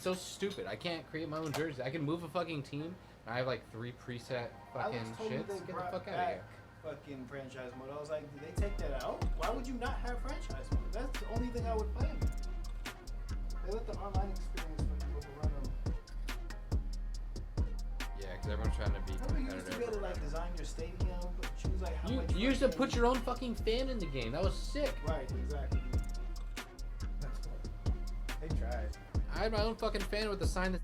so stupid. I can't create my own jersey. I can move a fucking team. And I have like 3 preset fucking shits. Get the fuck out of here. Fucking franchise mode. I was like, did they take that out? Why would you not have franchise mode? That's the only thing I would play. They let the online experience for people to run them. Yeah, because everyone's trying to be competitive. You used to be able to like design your stadium, but choose like how much. You used to put your own fucking fan in the game. That was sick. Right, exactly. That's cool. They tried. I had my own fucking fan with the sign that.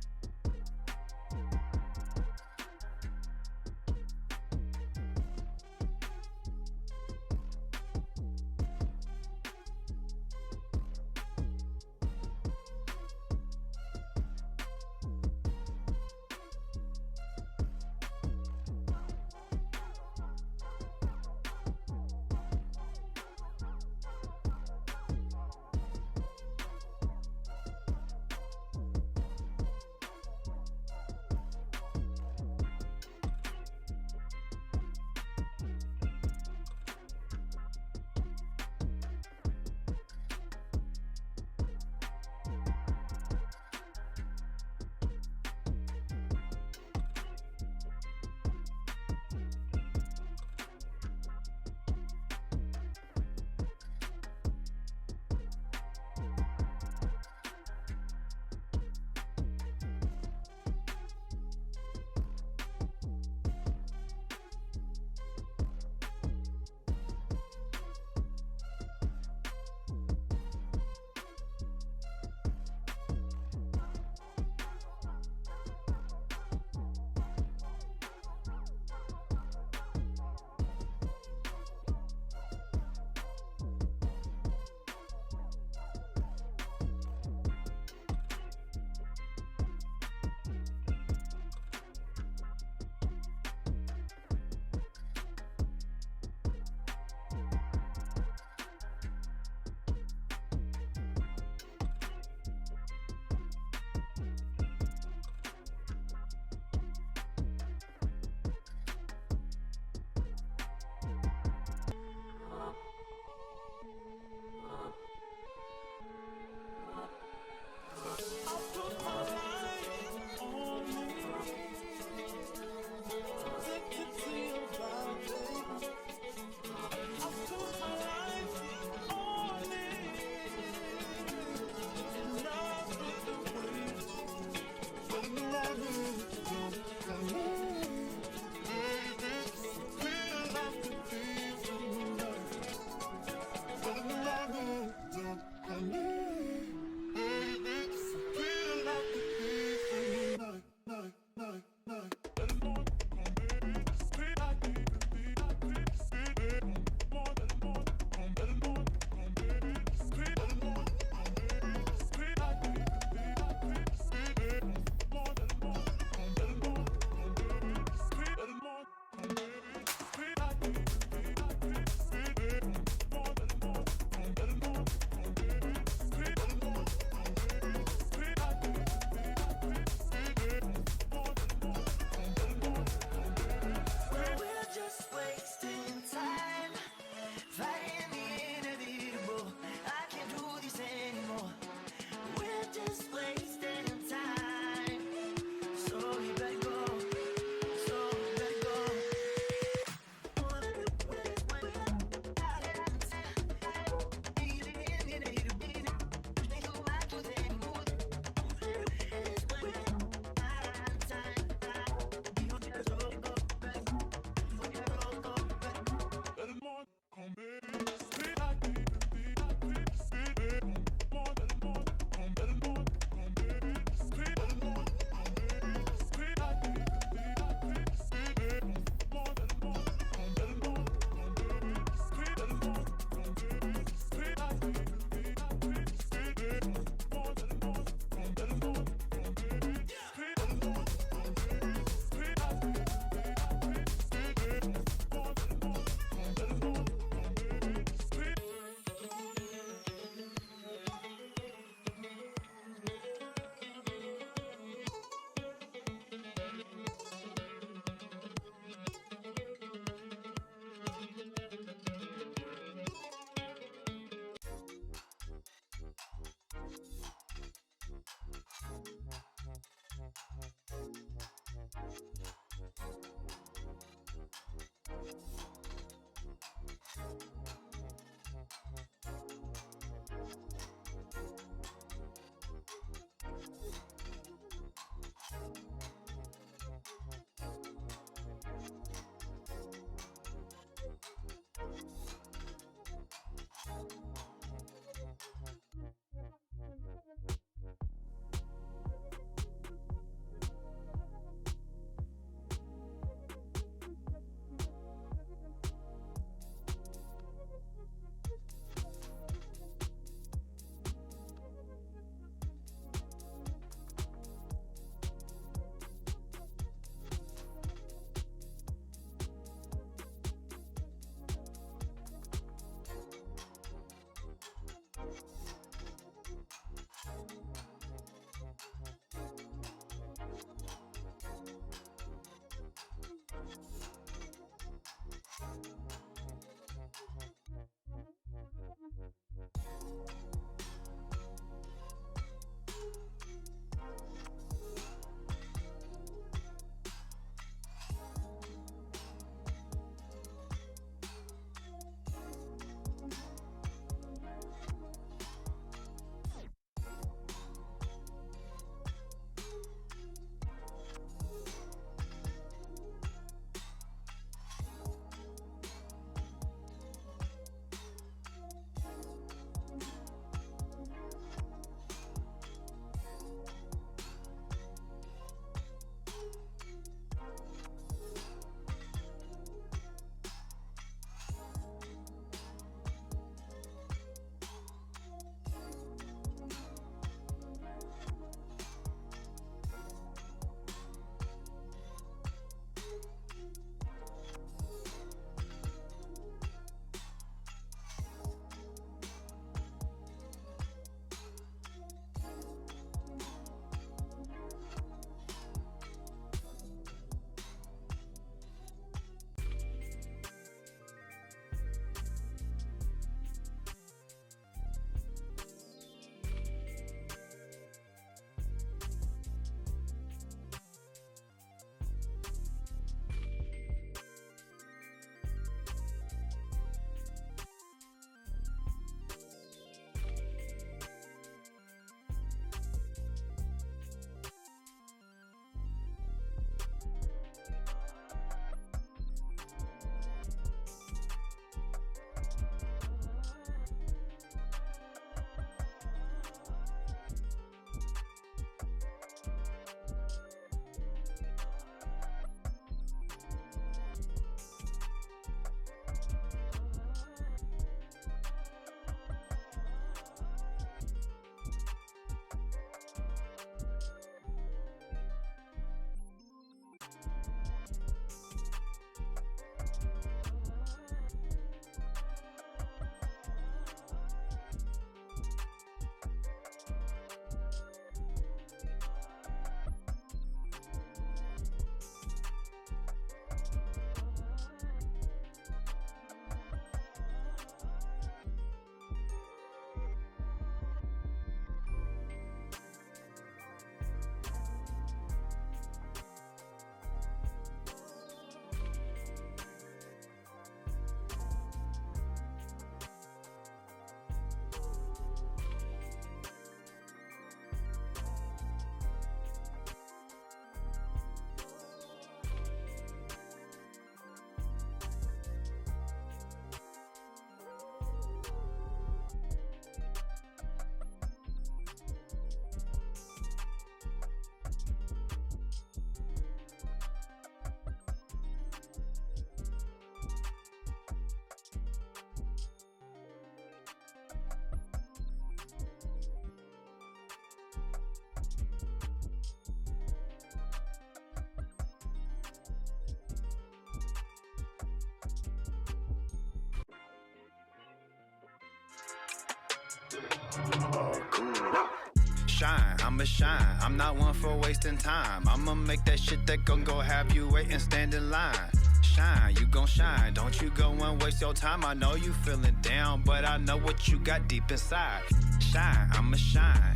Shine, I'ma shine. I'm not one for wasting time. I'ma make that shit that gon' go have you wait and stand in line. Shine, you gon' shine. Don't you go and waste your time. I know you feeling down, but I know what you got deep inside. Shine, I'ma shine.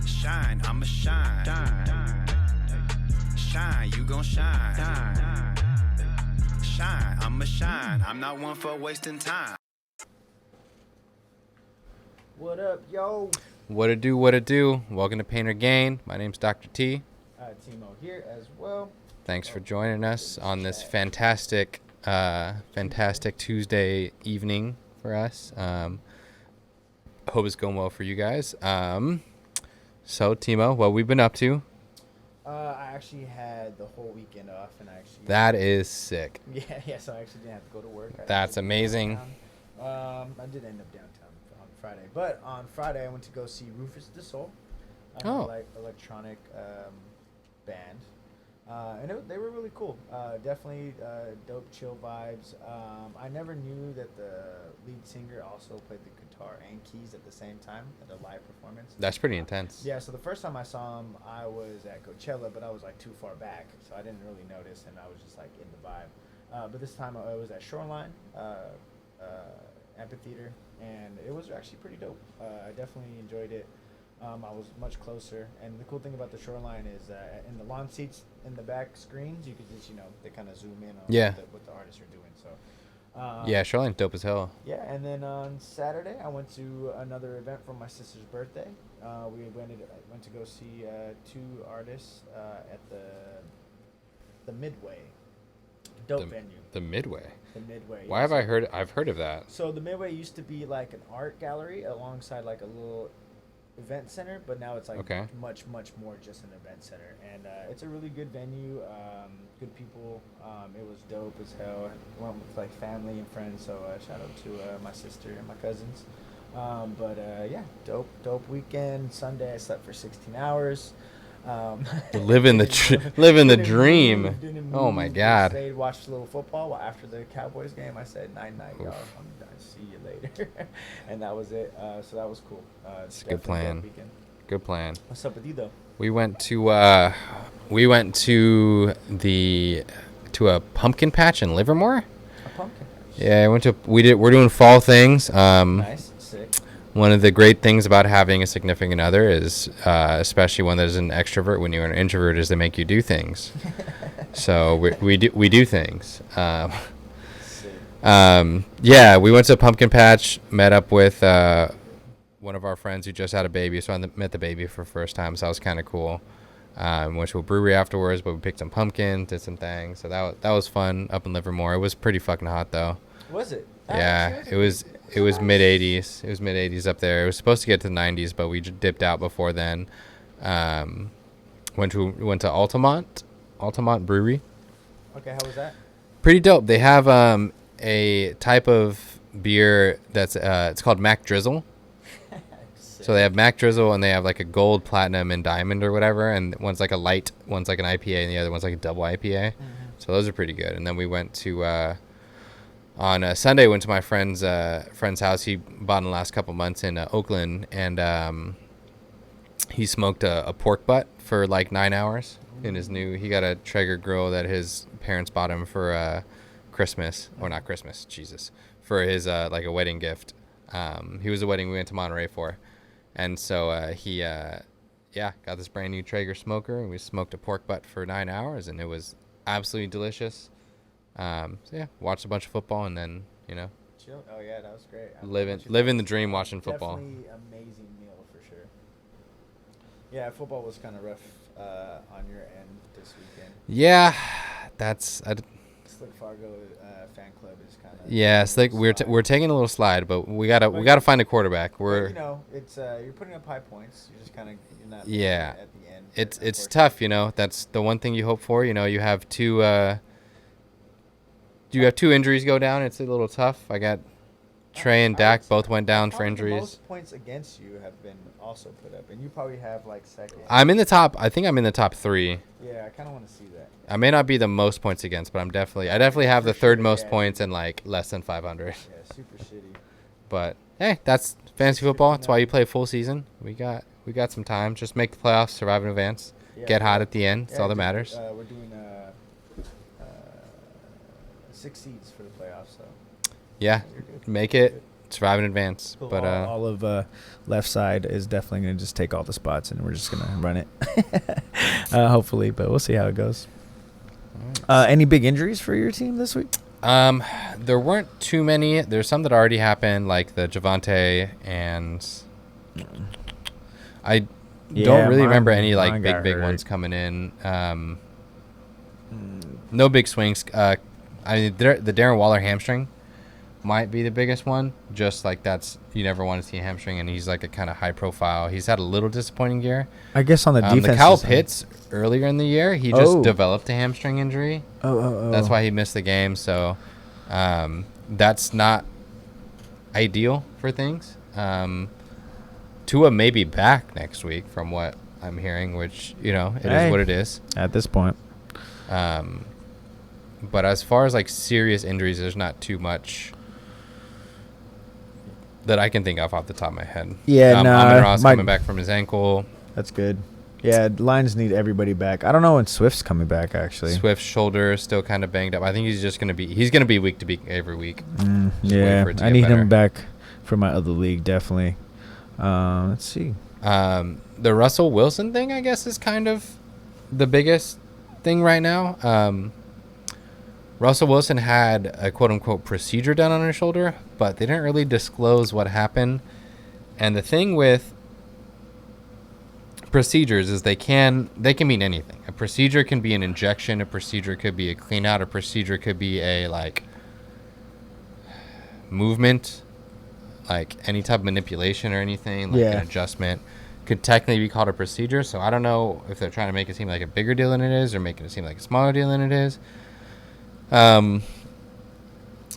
Shine, I'ma shine. Shine, you gon' shine. Shine, I'ma shine. I'm not one for wasting time. What up, yo? What it do, what it do. Welcome to Pain or Gain. My name's Dr. T. Timo here as well. Thanks for joining us on this fantastic Tuesday evening for us. Hope it's going well for you guys. So, Timo, what we've been up to? I actually had the whole weekend off, and That is sick. Yeah. So I actually didn't have to go to work. That's amazing. I did end up downtown on Friday, but on Friday I went to go see Rufus Du Sol, electronic band, and they were really cool. Definitely dope, chill vibes. I never knew that the lead singer also played the guitar and keys at the same time at a live performance. That's pretty intense. Yeah, so the first time I saw him, I was at Coachella, but I was like too far back, so I didn't really notice, and I was just like in the vibe. But this time I was at Shoreline Amphitheater, and it was actually pretty dope. I definitely enjoyed it. I was much closer, and the cool thing about the Shoreline is in the lawn seats in the back screens, you could just, they kind of zoom in on what the artists are doing. So yeah, Shoreline's dope as hell. Yeah, and then on Saturday I went to another event for my sister's birthday. We went to go see two artists at the Midway. Dope venue. The Midway. The Midway. Why have I heard? I've heard of that. So the Midway used to be like an art gallery alongside like a little event center, but now it's like much more just an event center, and it's a really good venue. Good people. It was dope as hell. I went with like family and friends, so shout out to my sister and my cousins. Yeah, dope weekend. Sunday I slept for 16 hours. Living the dream. Oh my God! Stayed, watched a little football. After the Cowboys game, I said night, y'all. I'm done. See you later. And that was it. So that was cool. It's a good plan. Good plan. What's up with you though? We went to a pumpkin patch in Livermore. A pumpkin patch. Yeah, we're doing fall things. Nice, sick. One of the great things about having a significant other is, especially one that is an extrovert, when you're an introvert, is they make you do things. So we do things. Yeah, we went to a pumpkin patch, met up with one of our friends who just had a baby, so I met the baby for the first time, so that was kind of cool. Went to a brewery afterwards, but we picked some pumpkins, did some things, so that was fun up in Livermore. It was pretty fucking hot though. Was it? Yeah, it was mid-80s. It was mid-80s up there. It was supposed to get to the 90s, but we dipped out before then. Went to Altamont Brewery. Okay, how was that? Pretty dope. They have a type of beer that's it's called Mac Drizzle. So they have Mac Drizzle, and they have like a gold, platinum, and diamond or whatever, and one's like a light, one's like an IPA, and the other one's like a double IPA. Mm-hmm. So those are pretty good. And then we went to on Sunday, went to my friend's house. He bought in the last couple months in Oakland, and he smoked a pork butt for like 9 hours in his new. He got a Traeger grill that his parents bought him for Christmas, or not Christmas, Jesus, for his like a wedding gift. He was a wedding we went to Monterey for, and so he got this brand new Traeger smoker, and we smoked a pork butt for 9 hours, and it was absolutely delicious. So yeah, watched a bunch of football, and then chill. Oh yeah, that was great. Living the dream, watching football. Definitely amazing meal for sure. Yeah, football was kind of rough on your end this weekend. Yeah, that's. Slick Fargo fan club is kind of. Yeah, Slick. We're taking a little slide, but we gotta find a quarterback. It's you're putting up high points. You're just kind of not. Yeah. At the end. It's tough, That's the one thing you hope for. You have two. You have two injuries go down. It's a little tough. I got Trey and Dak both went down for injuries. Most points against you have been also put up, and you probably have like second. I'm in the top. I think I'm in the top 3. Yeah, I kind of want to see that. I may not be the most points against, but I definitely have the third most points and like less than 500. Yeah, super shitty. But hey, that's fantasy football. That's why you play full season. We got some time. Just make the playoffs, survive in advance, get hot at the end. That's all that matters. We're doing 6 seeds for the playoffs. So yeah, make it, survive in advance. Cool. But all of left side is definitely going to just take all the spots, and we're just going to run it. Hopefully, but we'll see how it goes. Right. Any big injuries for your team this week? There weren't too many. There's some that already happened, like the Javante, and I don't really remember any like big ones coming in. No big swings. I mean, the Darren Waller hamstring might be the biggest one. Just like you never want to see a hamstring, and he's like a kind of high profile. He's had a little disappointing year. I guess on the defense. The Kyle Pitts earlier in the year, he just developed a hamstring injury. That's why he missed the game. So that's not ideal for things. Tua may be back next week from what I'm hearing, which, it is what it is. At this point. But as far as like serious injuries, there's not too much that I can think of off the top of my head. Yeah, Amon-Ra's coming back from his ankle. That's good. Yeah, Lions need everybody back. I don't know when Swift's coming back, actually. Swift's shoulder is still kind of banged up. I think he's going to be week to week every week. Yeah, I need him back for my other league, definitely. Let's see. The Russell Wilson thing, I guess, is kind of the biggest thing right now. Russell Wilson had a quote-unquote procedure done on his shoulder, but they didn't really disclose what happened. And the thing with procedures is they can mean anything. A procedure can be an injection, a procedure could be a clean out, a procedure could be a like movement, like any type of manipulation or anything, like an adjustment could technically be called a procedure. So I don't know if they're trying to make it seem like a bigger deal than it is or making it seem like a smaller deal than it is.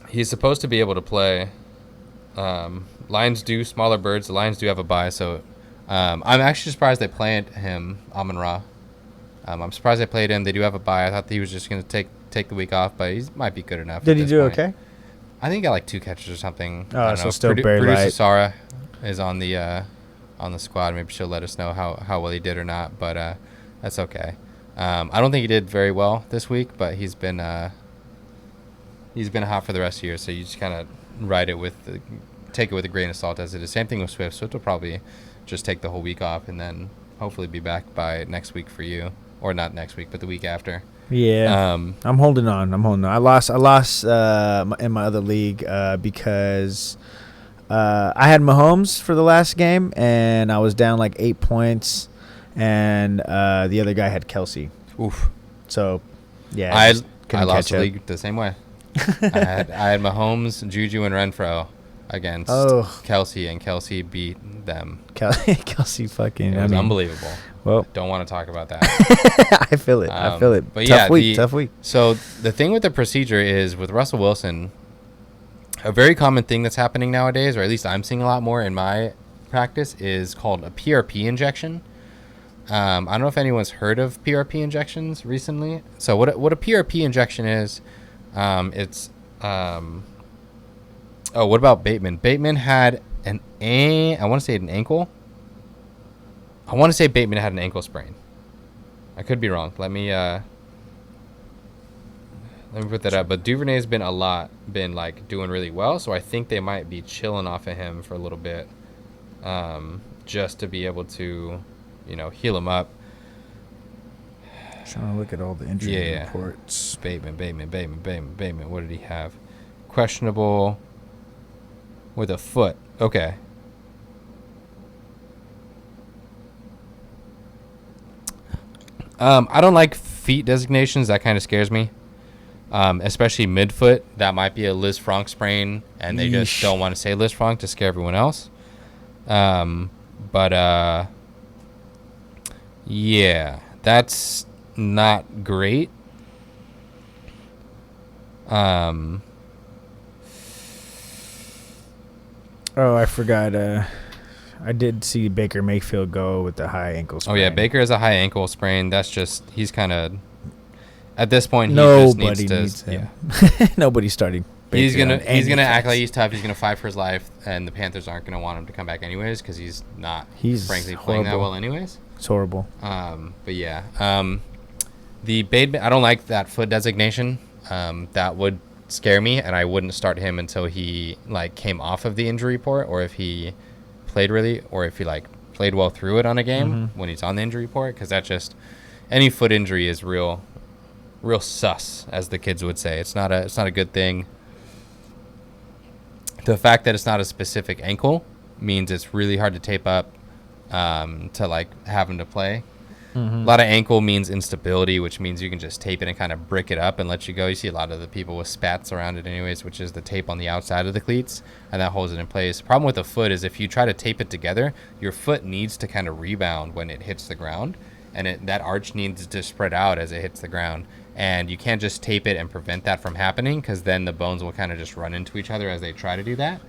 He's supposed to be able to play. Lions do, smaller birds. The Lions do have a bye, so I'm actually surprised they played him, Amon-Ra. I'm surprised they played him. They do have a bye. I thought he was just going to take the week off, but he might be good enough. Did he do okay? I think he got like 2 catches or something. Oh, I don't know. Still very light. Producer Sarah is on the squad. Maybe she'll let us know how well he did or not, but that's okay. I don't think he did very well this week, but he's been hot for the rest of the year, so you just kind of take it with a grain of salt as it is. Same thing with Swift. Swift will probably just take the whole week off and then hopefully be back by next week for you, or not next week, but the week after. Yeah, I'm holding on. I lost in my other league because I had Mahomes for the last game, and I was down like 8 points, and the other guy had Kelsey. Oof. So, yeah. I lost the league the same way. I had Mahomes, Juju, and Renfro against Kelsey, and Kelsey beat them. Kelsey fucking... It was unbelievable. Well, don't want to talk about that. I feel it. But tough week. So the thing with the procedure is with Russell Wilson, a very common thing that's happening nowadays, or at least I'm seeing a lot more in my practice, is called a PRP injection. I don't know if anyone's heard of PRP injections recently. So what a PRP injection is, what about Bateman? Bateman had I want to say an ankle. I want to say Bateman had an ankle sprain. I could be wrong. Let me put that up. But Duvernay's been like doing really well, so I think they might be chilling off of him for a little bit, just to be able to, heal him up. Trying to look at all the injury reports. Bateman. What did he have? Questionable with a foot. Okay. I don't like feet designations. That kind of scares me. Especially midfoot. That might be a Liz Frank sprain, and they just don't want to say Liz Frank to scare everyone else. Yeah, that's not great. Oh, I forgot. I did see Baker Mayfield go with the high ankle sprain. Oh, yeah, Baker has a high ankle sprain. That's just, he's kind of, at this point, nobody needs him. Yeah. Nobody's starting He's gonna act like he's tough. He's gonna fight for his life, and the Panthers aren't gonna want him to come back anyways because he's not. He's frankly playing that well anyways. It's horrible. But yeah, the Bateman. I don't like that foot designation. That would scare me, and I wouldn't start him until he like came off of the injury report, or if he played played well through it on a game when he's on the injury report, because that just any foot injury is real sus, as the kids would say. It's not a good thing. The fact that it's not a specific ankle means it's really hard to tape up to like have him to play. A lot of ankle means instability, which means you can just tape it and kind of brick it up and let you go. You see a lot of the people with spats around it anyways, which is the tape on the outside of the cleats, and that holds it in place. The problem with the foot is if you try to tape it together, your foot needs to kind of rebound when it hits the ground, and that arch needs to spread out as it hits the ground. And you can't just tape it and prevent that from happening, because then the bones will kind of just run into each other as they try to do that.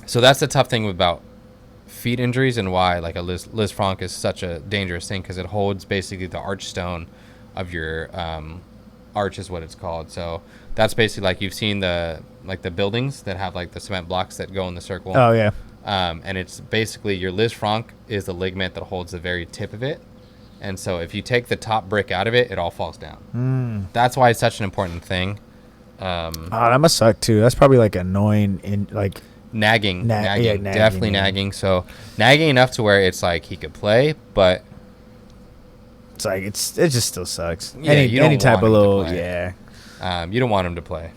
So that's the tough thing about feet injuries, and why like a Liz Franck is such a dangerous thing, because it holds basically the arch stone of your arch is what it's called. So that's basically like you've seen the buildings that have like the cement blocks that go in the circle. Oh yeah. And it's basically your Liz Franck is the ligament that holds the very tip of it. And so if you take the top brick out of it, it all falls down. That's why it's such an important thing. That must suck too. That's probably like annoying nagging. Definitely nagging. So nagging enough to where it's like he could play, but it's like it just still sucks. Yeah, any type of little you don't want him to play.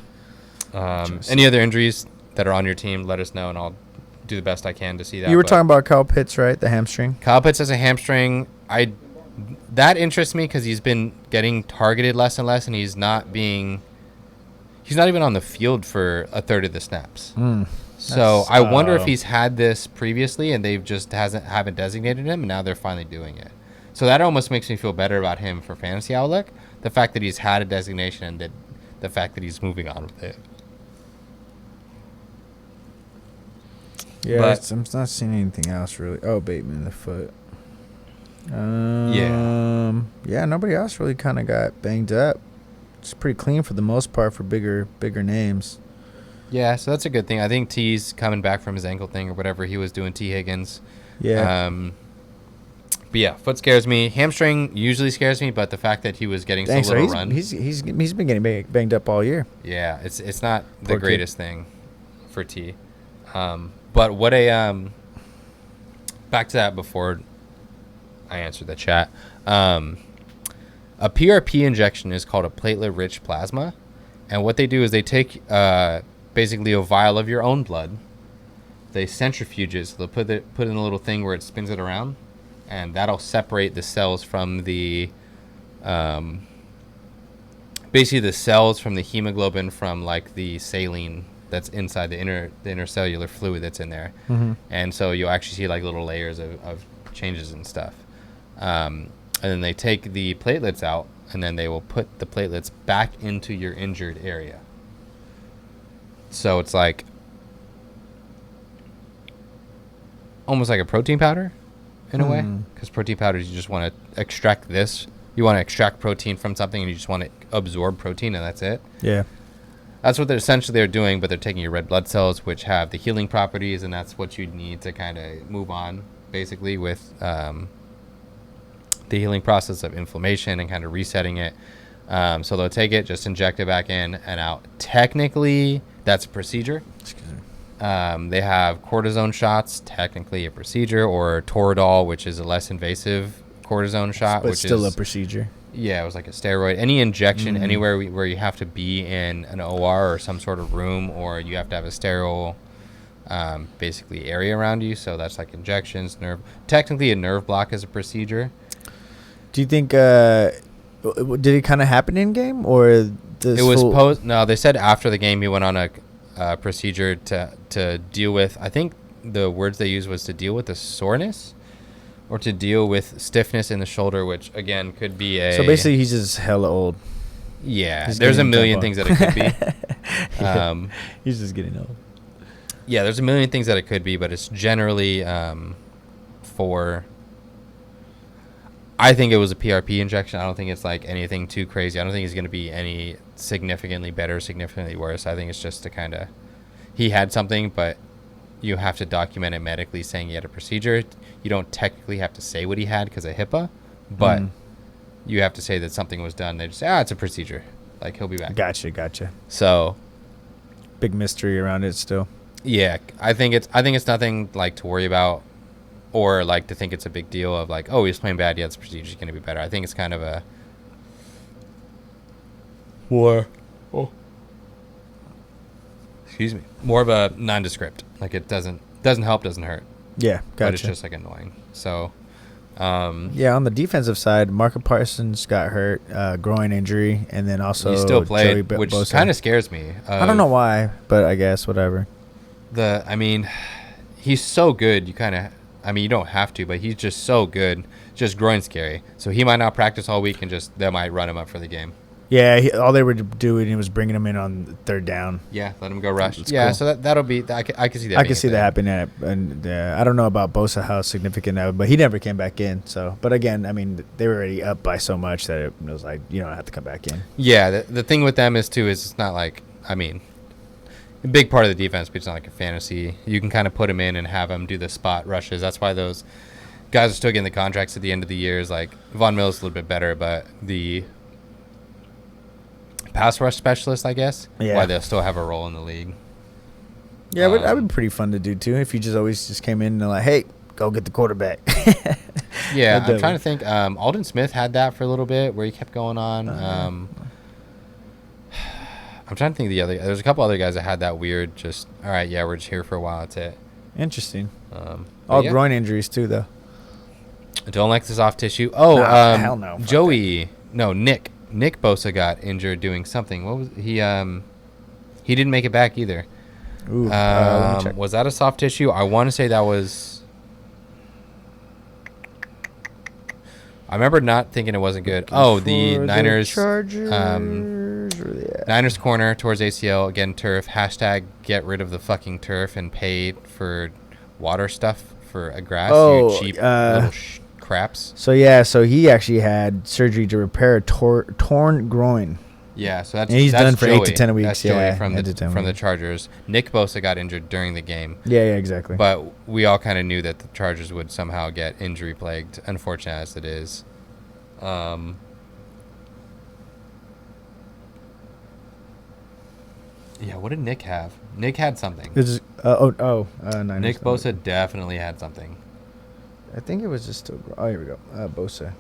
Any other injuries that are on your team, let us know, and I'll do the best I can to see that. You were talking about Kyle Pitts, right? The hamstring. Kyle Pitts has a hamstring. That interests me because he's been getting targeted less and less, and he's not even on the field for a third of the snaps. So I wonder if he's had this previously and they've just haven't designated him, and now they're finally doing it. So that almost makes me feel better about him for fantasy outlook. The fact that he's had a designation, and the fact that he's moving on with it. Yeah, but I'm not seeing anything else really. Oh, Bateman in the foot. Yeah, nobody else really kind of got banged up. It's pretty clean for the most part for bigger names. Yeah, so that's a good thing. I think T's coming back from his ankle thing or whatever he was doing, T. Higgins. Yeah. But yeah, foot scares me. Hamstring usually scares me, but the fact that he was getting so little run. He's been getting banged up all year. Yeah, it's not the greatest thing for T. But what a back to that before I answered the chat. A PRP injection is called a platelet-rich plasma, and what they do is they take basically a vial of your own blood. They centrifuge it, so they'll put in a little thing where it spins it around, and that'll separate the cells from the basically the cells from the hemoglobin from like the saline that's inside the intercellular fluid that's in there. And so you'll actually see like little layers of changes and stuff. And then they take the platelets out, and then they will put the platelets back into your injured area. So it's like almost like a protein powder in a way, because protein powders, you just want to extract this. You want to extract protein from something, and you just want to absorb protein, and that's it. Yeah. That's what they're doing, but they're taking your red blood cells, which have the healing properties, and that's what you need to kind of move on, basically, with the healing process of inflammation and kind of resetting it. So they'll take it, just inject it back in and out. Technically, that's a procedure. Excuse me. They have cortisone shots, technically a procedure, or Toradol, which is a less invasive cortisone shot. But which still is a procedure. Yeah, it was like a steroid. Any injection anywhere where you have to be in an OR or some sort of room, or you have to have a sterile basically area around you. So that's like injections, nerve. Technically, a nerve block is a procedure. Do you think did it kind of happen in game, or it was No, they said after the game he went on a procedure to deal with. I think the words they used was to deal with the soreness, or to deal with stiffness in the shoulder, which again could be a. So basically, he's just hella old. Yeah, there's a million things that it could be. He's just getting old. Yeah, there's a million things that it could be, but it's generally for. I think it was a PRP injection. I don't think it's like anything too crazy. I don't think it's going to be any significantly better, significantly worse. I think it's just to kind of, he had something, but you have to document it medically saying he had a procedure. You don't technically have to say what he had because of HIPAA, but you have to say that something was done. They just say, it's a procedure. Like, he'll be back. Gotcha. So, big mystery around it still. Yeah, I think it's nothing like to worry about, or like to think it's a big deal of like, oh, he's playing bad. Yeah, this procedure's going to be better. I think it's kind of a excuse me, more of a nondescript. Like, it doesn't help, doesn't hurt. Yeah, gotcha. But it's just like annoying. So, yeah, on the defensive side, Marco Parsons got hurt, groin injury, and then also he still played, Joey which Bosa. kind of scares me. I don't know why, but I guess whatever. I mean, he's so good. You don't have to, but he's just so good. Just groin scary. So he might not practice all week, and they might run him up for the game. Yeah, all they were doing was bringing him in on third down. Yeah, let him go rush. It's yeah, cool. so that'll be. I can see that. I can see that happening. And I don't know about Bosa how significant that was, but he never came back in. So, but again, I mean, they were already up by so much that it was like you don't have to come back in. Yeah, the thing with them is it's not like, I mean, a big part of the defense, but it's not like a fantasy. You can kind of put him in and have him do the spot rushes. That's why those guys are still getting the contracts at the end of the year. Is like Von Miller's a little bit better, but the pass rush specialist, I guess, why they'll still have a role in the league. Yeah, but that would be pretty fun to do too if you just came in and like, hey, go get the quarterback. Yeah, I'm trying to think. Alden Smith had that for a little bit where he kept going on. I'm trying to think of the other. There's a couple other guys that had that weird. Just all right, yeah, we're just here for a while. That's it. Interesting. All groin injuries too, though. Don't like the soft tissue. Oh, hell no. Nick Bosa got injured doing something. What was he? He didn't make it back either. Ooh, let me check. Was that a soft tissue? I want to say that was. I remember not thinking it wasn't good. Oh, the Niners. Chargers. Niners corner towards ACL again. Turf. Hashtag get rid of the fucking turf and pay for water stuff for a grass. Oh, you cheap little craps. So he actually had surgery to repair a torn groin. Yeah, so that's and he's that's done for Joey. 8 to 10 weeks. That's Joey from the Chargers. Nick Bosa got injured during the game. Yeah, exactly. But we all kind of knew that the Chargers would somehow get injury plagued, unfortunate as it is. Yeah, what did Nick have? Nick had something. Niners. Nick Bosa definitely had something. I think it was just still. Oh, here we go. Bosa.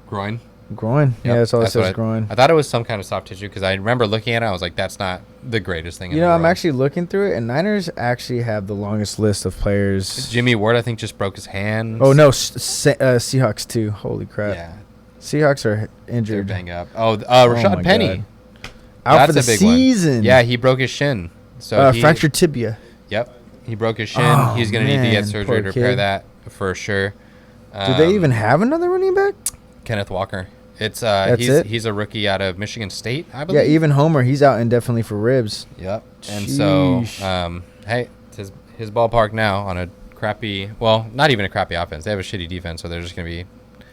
Groin. Yep, yeah, that's all it says. Groin. I thought it was some kind of soft tissue because I remember looking at it. I was like, "That's not the greatest thing." I'm actually looking through it, and Niners actually have the longest list of players. Jimmy Ward, I think, just broke his hand. Oh no, Seahawks too. Holy crap! Yeah, Seahawks are injured. They're bang up. Oh, Rashad Penny. Out for the season. Yeah, he broke his shin. So fractured tibia. Yep, he broke his shin. He's gonna need to get surgery to repair that for sure. Do they even have another running back? Kenneth Walker. He's a rookie out of Michigan State, I believe. Yeah, even Homer, he's out indefinitely for ribs. Yep. And so, hey, it's his ballpark now on a crappy, well, not even a crappy offense. They have a shitty defense, so they're just going to be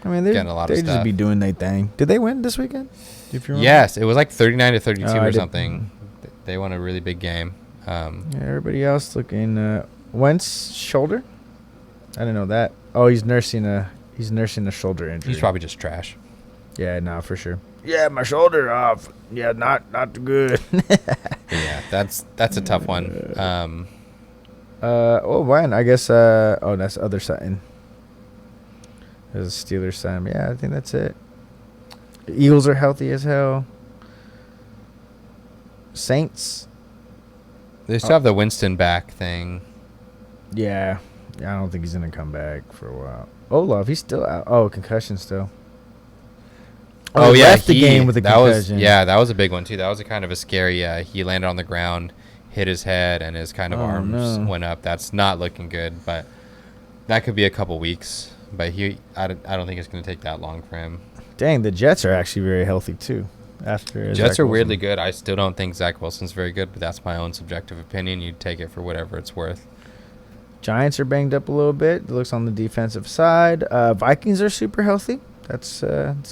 getting a lot of stuff. They just be doing their thing. Did they win this weekend? Yes, it was like 39-32 or something. They won a really big game. Everybody else looking. Wentz shoulder? I didn't know that. Oh, he's nursing a shoulder injury. He's probably just trash. Yeah, no, for sure. Yeah, my shoulder off. Yeah, not good. Yeah, that's a tough one. When I guess. That's other side. There's a Steelers side. Yeah, I think that's it. Eagles are healthy as hell. Saints. They still have the Winston back thing. Yeah, I don't think he's gonna come back for a while. Olaf, he's still out. Oh, concussion still. Oh yeah, left the game with a concussion. That was a big one too. That was a kind of a scary. He landed on the ground, hit his head, and his kind of arms went up. That's not looking good, but that could be a couple weeks. But I don't think it's going to take that long for him. Dang, the Jets are actually very healthy too. Jets are weirdly good. I still don't think Zach Wilson's very good, but that's my own subjective opinion. You take it for whatever it's worth. Giants are banged up a little bit. It looks on the defensive side. Vikings are super healthy. That's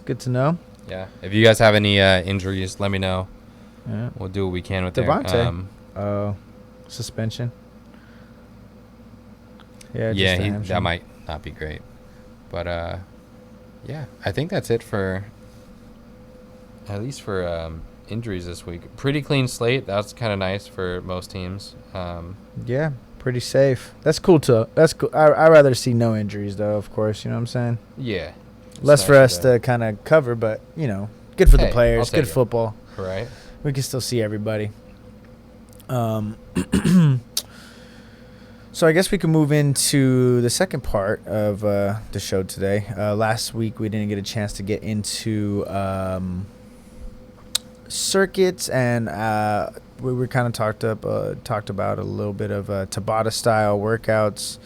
good to know. Yeah. If you guys have any injuries, let me know. Yeah. We'll do what we can with Devontae. Suspension. Yeah. Yeah, that might not be great. But yeah, I think that's it for at least for injuries this week. Pretty clean slate. That's kind of nice for most teams. Yeah, pretty safe. That's cool too. That's cool. I'd rather see no injuries though. Of course, you know what I'm saying. Yeah. Less for us to kind of cover, but good for the players. Good football. Right. We can still see everybody. So I guess we can move into the second part of the show today. Last week we didn't get a chance to get into circuits, and we were kind of talked about a little bit of Tabata style workouts.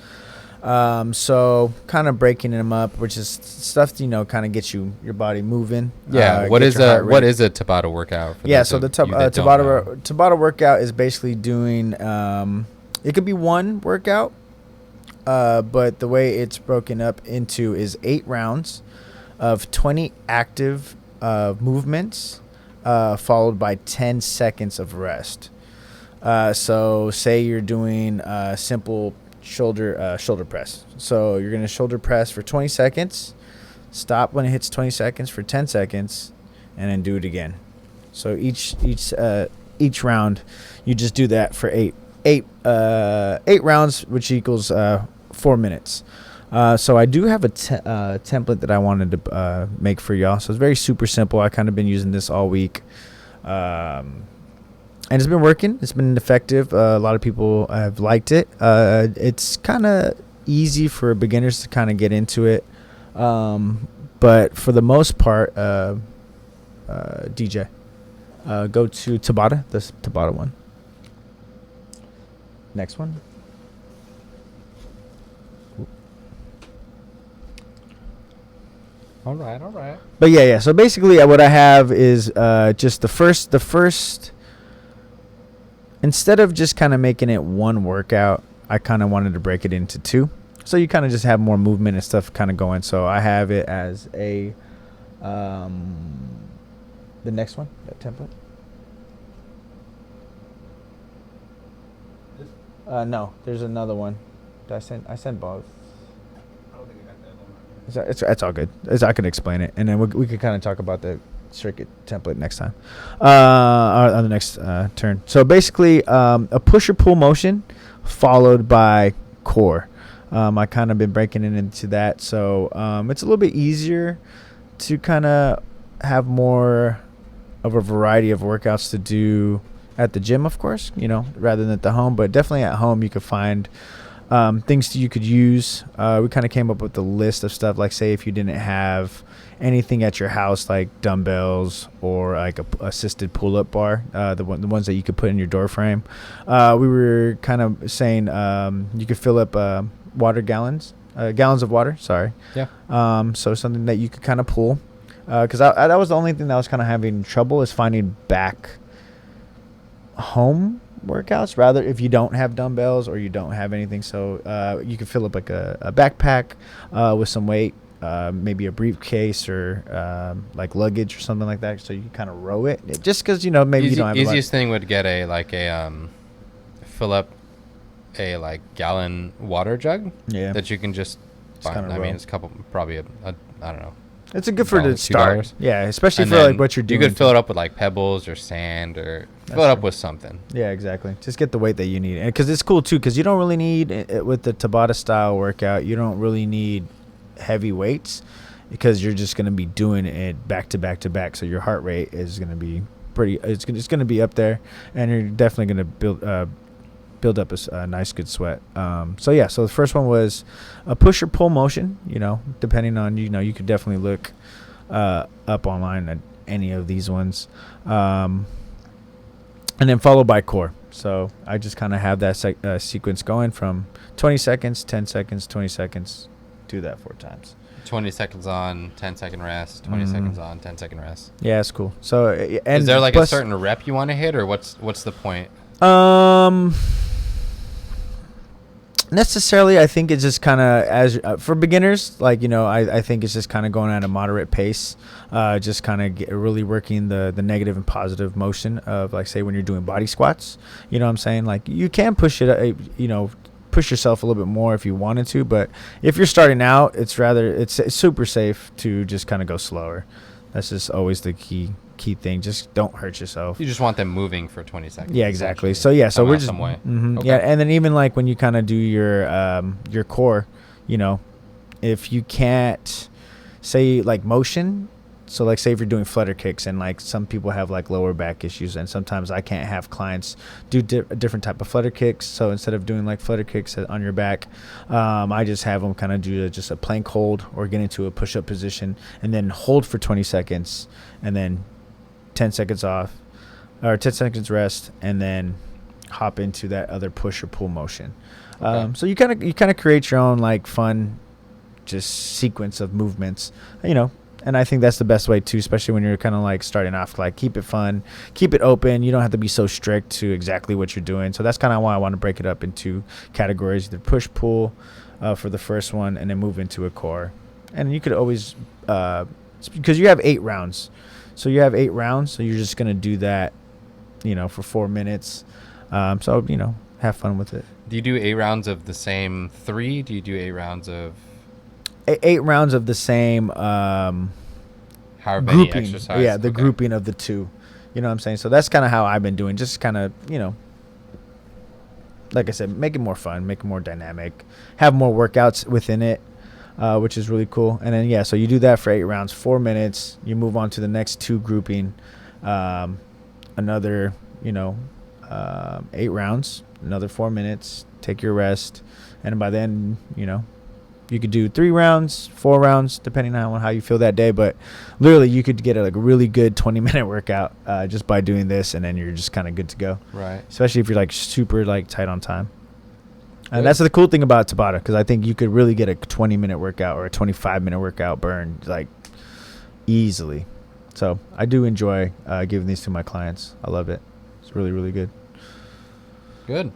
So kind of breaking them up, which is stuff kind of gets your body moving. Yeah. What is a Tabata workout? So the Tabata workout is basically doing. It could be one workout, but the way it's broken up into is 8 rounds of 20 active movements, followed by 10 seconds of rest. So say you're doing simple shoulder press. So you're going to shoulder press for 20 seconds, stop when it hits 20 seconds for 10 seconds, and then do it again. So each round, you just do that for eight rounds, which equals 4 minutes. So I do have a template that I wanted to make for y'all. So it's very super simple. I kind of been using this all week. And it's been working. It's been effective. A lot of people have liked it. It's kind of easy for beginners to kind of get into it. But for the most part, DJ, go to Tabata, this Tabata one. Next one. All right. But yeah. So basically, what I have is just the first. Instead of just kind of making it one workout, I kind of wanted to break it into 2. So you kind of just have more movement and stuff kind of going. So I have it as the next one, that template. No, there's another one. I sent both. I don't think I got that one. It's all good. I can explain it, and then we could kind of talk about the circuit template next time, on the next turn. So basically, a push or pull motion followed by core. I kind of been breaking it into that, so it's a little bit easier to kind of have more of a variety of workouts to do at the gym, of course, rather than at the home. But definitely at home, you could find things you could use. We kind of came up with a list of stuff, like say if you didn't have anything at your house like dumbbells or like a assisted pull-up bar, the ones that you could put in your door frame. We were kind of saying you could fill up gallons of water. Sorry. Yeah. So something that you could kind of pull, because that was the only thing that I was kind of having trouble is finding back home workouts, rather if you don't have dumbbells or you don't have anything. So you can fill up like a backpack with some weight, maybe a briefcase or like luggage or something like that, so you can kind of row it, just because maybe you don't have easiest thing would get a fill up a like gallon water jug that you can just buy. I mean, it's a couple, probably I don't know. It's a good for the start. Yeah, especially for like what you're doing. You could fill it up with like pebbles or sand, or fill it up with something. Yeah, exactly. Just get the weight that you need, and because it's cool too, because you don't really need with the Tabata style workout, you don't really need heavy weights, because you're just going to be doing it back to back to back. So your heart rate is going to be it's going to be up there, and you're definitely going to build up a nice good sweat. So the first one was a push or pull motion, depending on, you could definitely look up online at any of these ones. And then followed by core. So I just kind of have that sequence going from 20 seconds, 10 seconds, 20 seconds. Do that 4 times. 20 seconds on, 10-second rest, 20 seconds on, 10-second rest. Yeah, it's cool. So and is there like a certain rep you want to hit, or what's the point? Necessarily, I think it's just kind of as for beginners, like, I think it's just kind of going at a moderate pace, just kind of really working the negative and positive motion of, like, say when you're doing body squats, you know what I'm saying? Like, you can push it, push yourself a little bit more if you wanted to, but if you're starting out, it's super safe to just kind of go slower. That's just always the key thing. Just don't hurt yourself. You just want them moving for 20 seconds. Yeah, exactly. So yeah, so we're just some way. Okay. Yeah, and then even like when you kind of do your core, if you can't say like motion, so like say if you're doing flutter kicks, and like some people have like lower back issues, and sometimes I can't have clients do a different type of flutter kicks. So instead of doing like flutter kicks on your back, I just have them kind of do just a plank hold or get into a push-up position and then hold for 20 seconds and then 10 seconds off, or 10 seconds rest, and then hop into that other push or pull motion. Okay. So you kind of create your own like fun just sequence of movements, and I think that's the best way too, especially when you're kind of like starting off. Like, keep it fun, keep it open. You don't have to be so strict to exactly what you're doing. So that's kind of why I want to break it up into categories: either push pull for the first one, and then move into a core. And you could always because you have 8 rounds. So you have 8 rounds, so you're just going to do that, for 4 minutes. So, have fun with it. Do you do 8 rounds of the same 3? Do you do 8 rounds of... 8 rounds of the same however many grouping. exercises? Yeah, the grouping of the 2. You know what I'm saying? So that's kind of how I've been doing. Just kind of, like I said, make it more fun, make it more dynamic, have more workouts within it. Which is really cool. And then, so you do that for 8 rounds, 4 minutes. You move on to the next 2 grouping, another, 8 rounds, another 4 minutes, take your rest. And by then, you could do 3 rounds, 4 rounds, depending on how you feel that day. But literally, you could get a really good 20-minute workout just by doing this, and then you're just kind of good to go. Right. Especially if you're like super like tight on time. And that's the cool thing about Tabata, because I think you could really get a 20-minute workout or a 25-minute workout burn like easily. So I do enjoy giving these to my clients. I love it. It's really, really good. Good.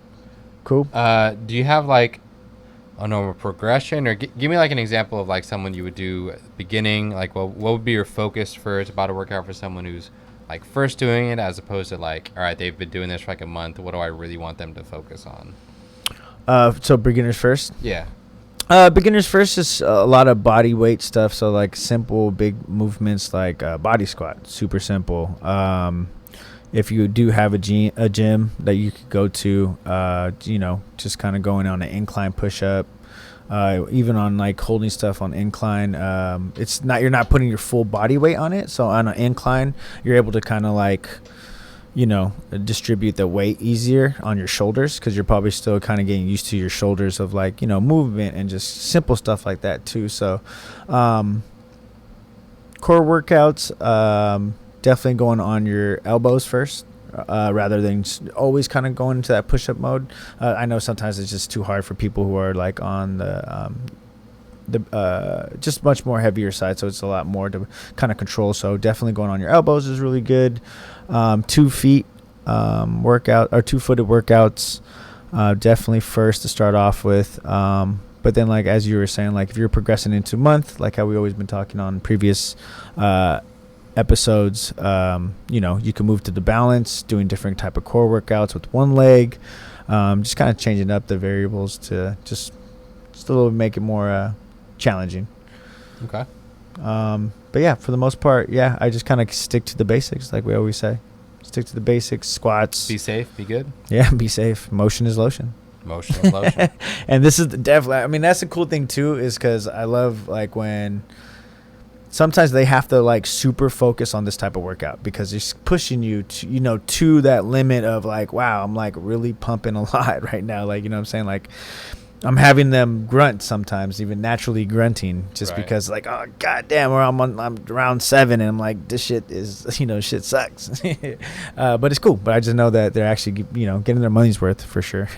Cool. Do you have like a normal progression, or give me like an example of like someone you would do at the beginning? Like, what would be your focus for a Tabata workout for someone who's like first doing it, as opposed to like, all right, they've been doing this for like a month. What do I really want them to focus on? So beginners first? Yeah. Beginners first is a lot of body weight stuff. So like simple, big movements like body squat, super simple. If you do have a gym that you could go to, just kind of going on an incline push up, even on like holding stuff on incline. You're not putting your full body weight on it. So on an incline, you're able to kind of like, distribute the weight easier on your shoulders, because you're probably still kind of getting used to your shoulders of like, movement and just simple stuff like that too. So core workouts, definitely going on your elbows first, rather than always kind of going into that push-up mode. I know sometimes it's just too hard for people who are like on the just much more heavier side, so it's a lot more to kind of control. So definitely going on your elbows is really good. 2 feet workout, or 2-footed workouts, definitely first to start off with. But then, like as you were saying, like if you're progressing into month, like how we always been talking on previous episodes, you can move to the balance, doing different type of core workouts with one leg, just kind of changing up the variables to just a little, make it more challenging. Okay. But yeah, for the most part, I just kind of stick to the basics, like we always say. Stick to the basics, squats. Be safe, be good. Yeah, be safe. Motion is lotion. Motion is lotion. And this is definitely, I mean, that's the cool thing too, is because I love like when sometimes they have to like super focus on this type of workout, because it's pushing you to, to that limit of like, wow, I'm like really pumping a lot right now. Like, you know what I'm saying? Like, I'm having them grunt sometimes, even naturally grunting, just right. Because like, oh goddamn, I'm round 7 and I'm like, this shit is, shit sucks. But it's cool. But I just know that they're actually, getting their money's worth for sure.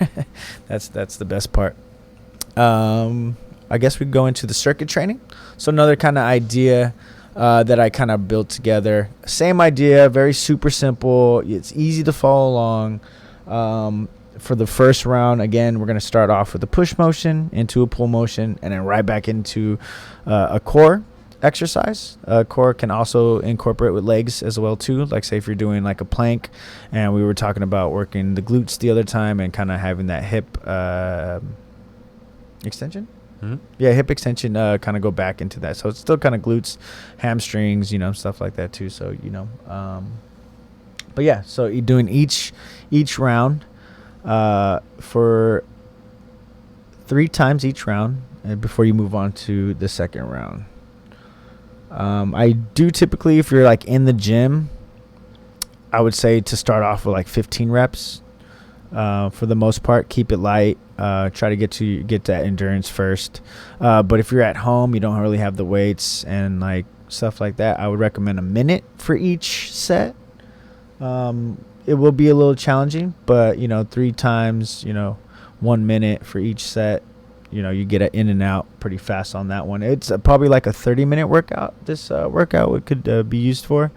That's the best part. I guess we go into the circuit training. So another kind of idea that I kind of built together. Same idea, very super simple. It's easy to follow along. for the first round, again, we're going to start off with a push motion into a pull motion and then right back into a core exercise. Core can also incorporate with legs as well too. Like say if you're doing like a plank, and we were talking about working the glutes the other time and kind of having that hip extension. Mm-hmm. Yeah, hip extension, kind of go back into that. So it's still kind of glutes, hamstrings, stuff like that too. So, but yeah, so you're doing each round for 3 times each round before you move on to the second round. I do typically, if you're like in the gym, I would say to start off with like 15 reps. For the most part, keep it light. Try to get that endurance first. But if you're at home, you don't really have the weights and like stuff like that, I would recommend a minute for each set. It will be a little challenging, but 3 times, 1 minute for each set. You get it in and out pretty fast on that one. It's probably like a 30-minute workout. This workout could be used for.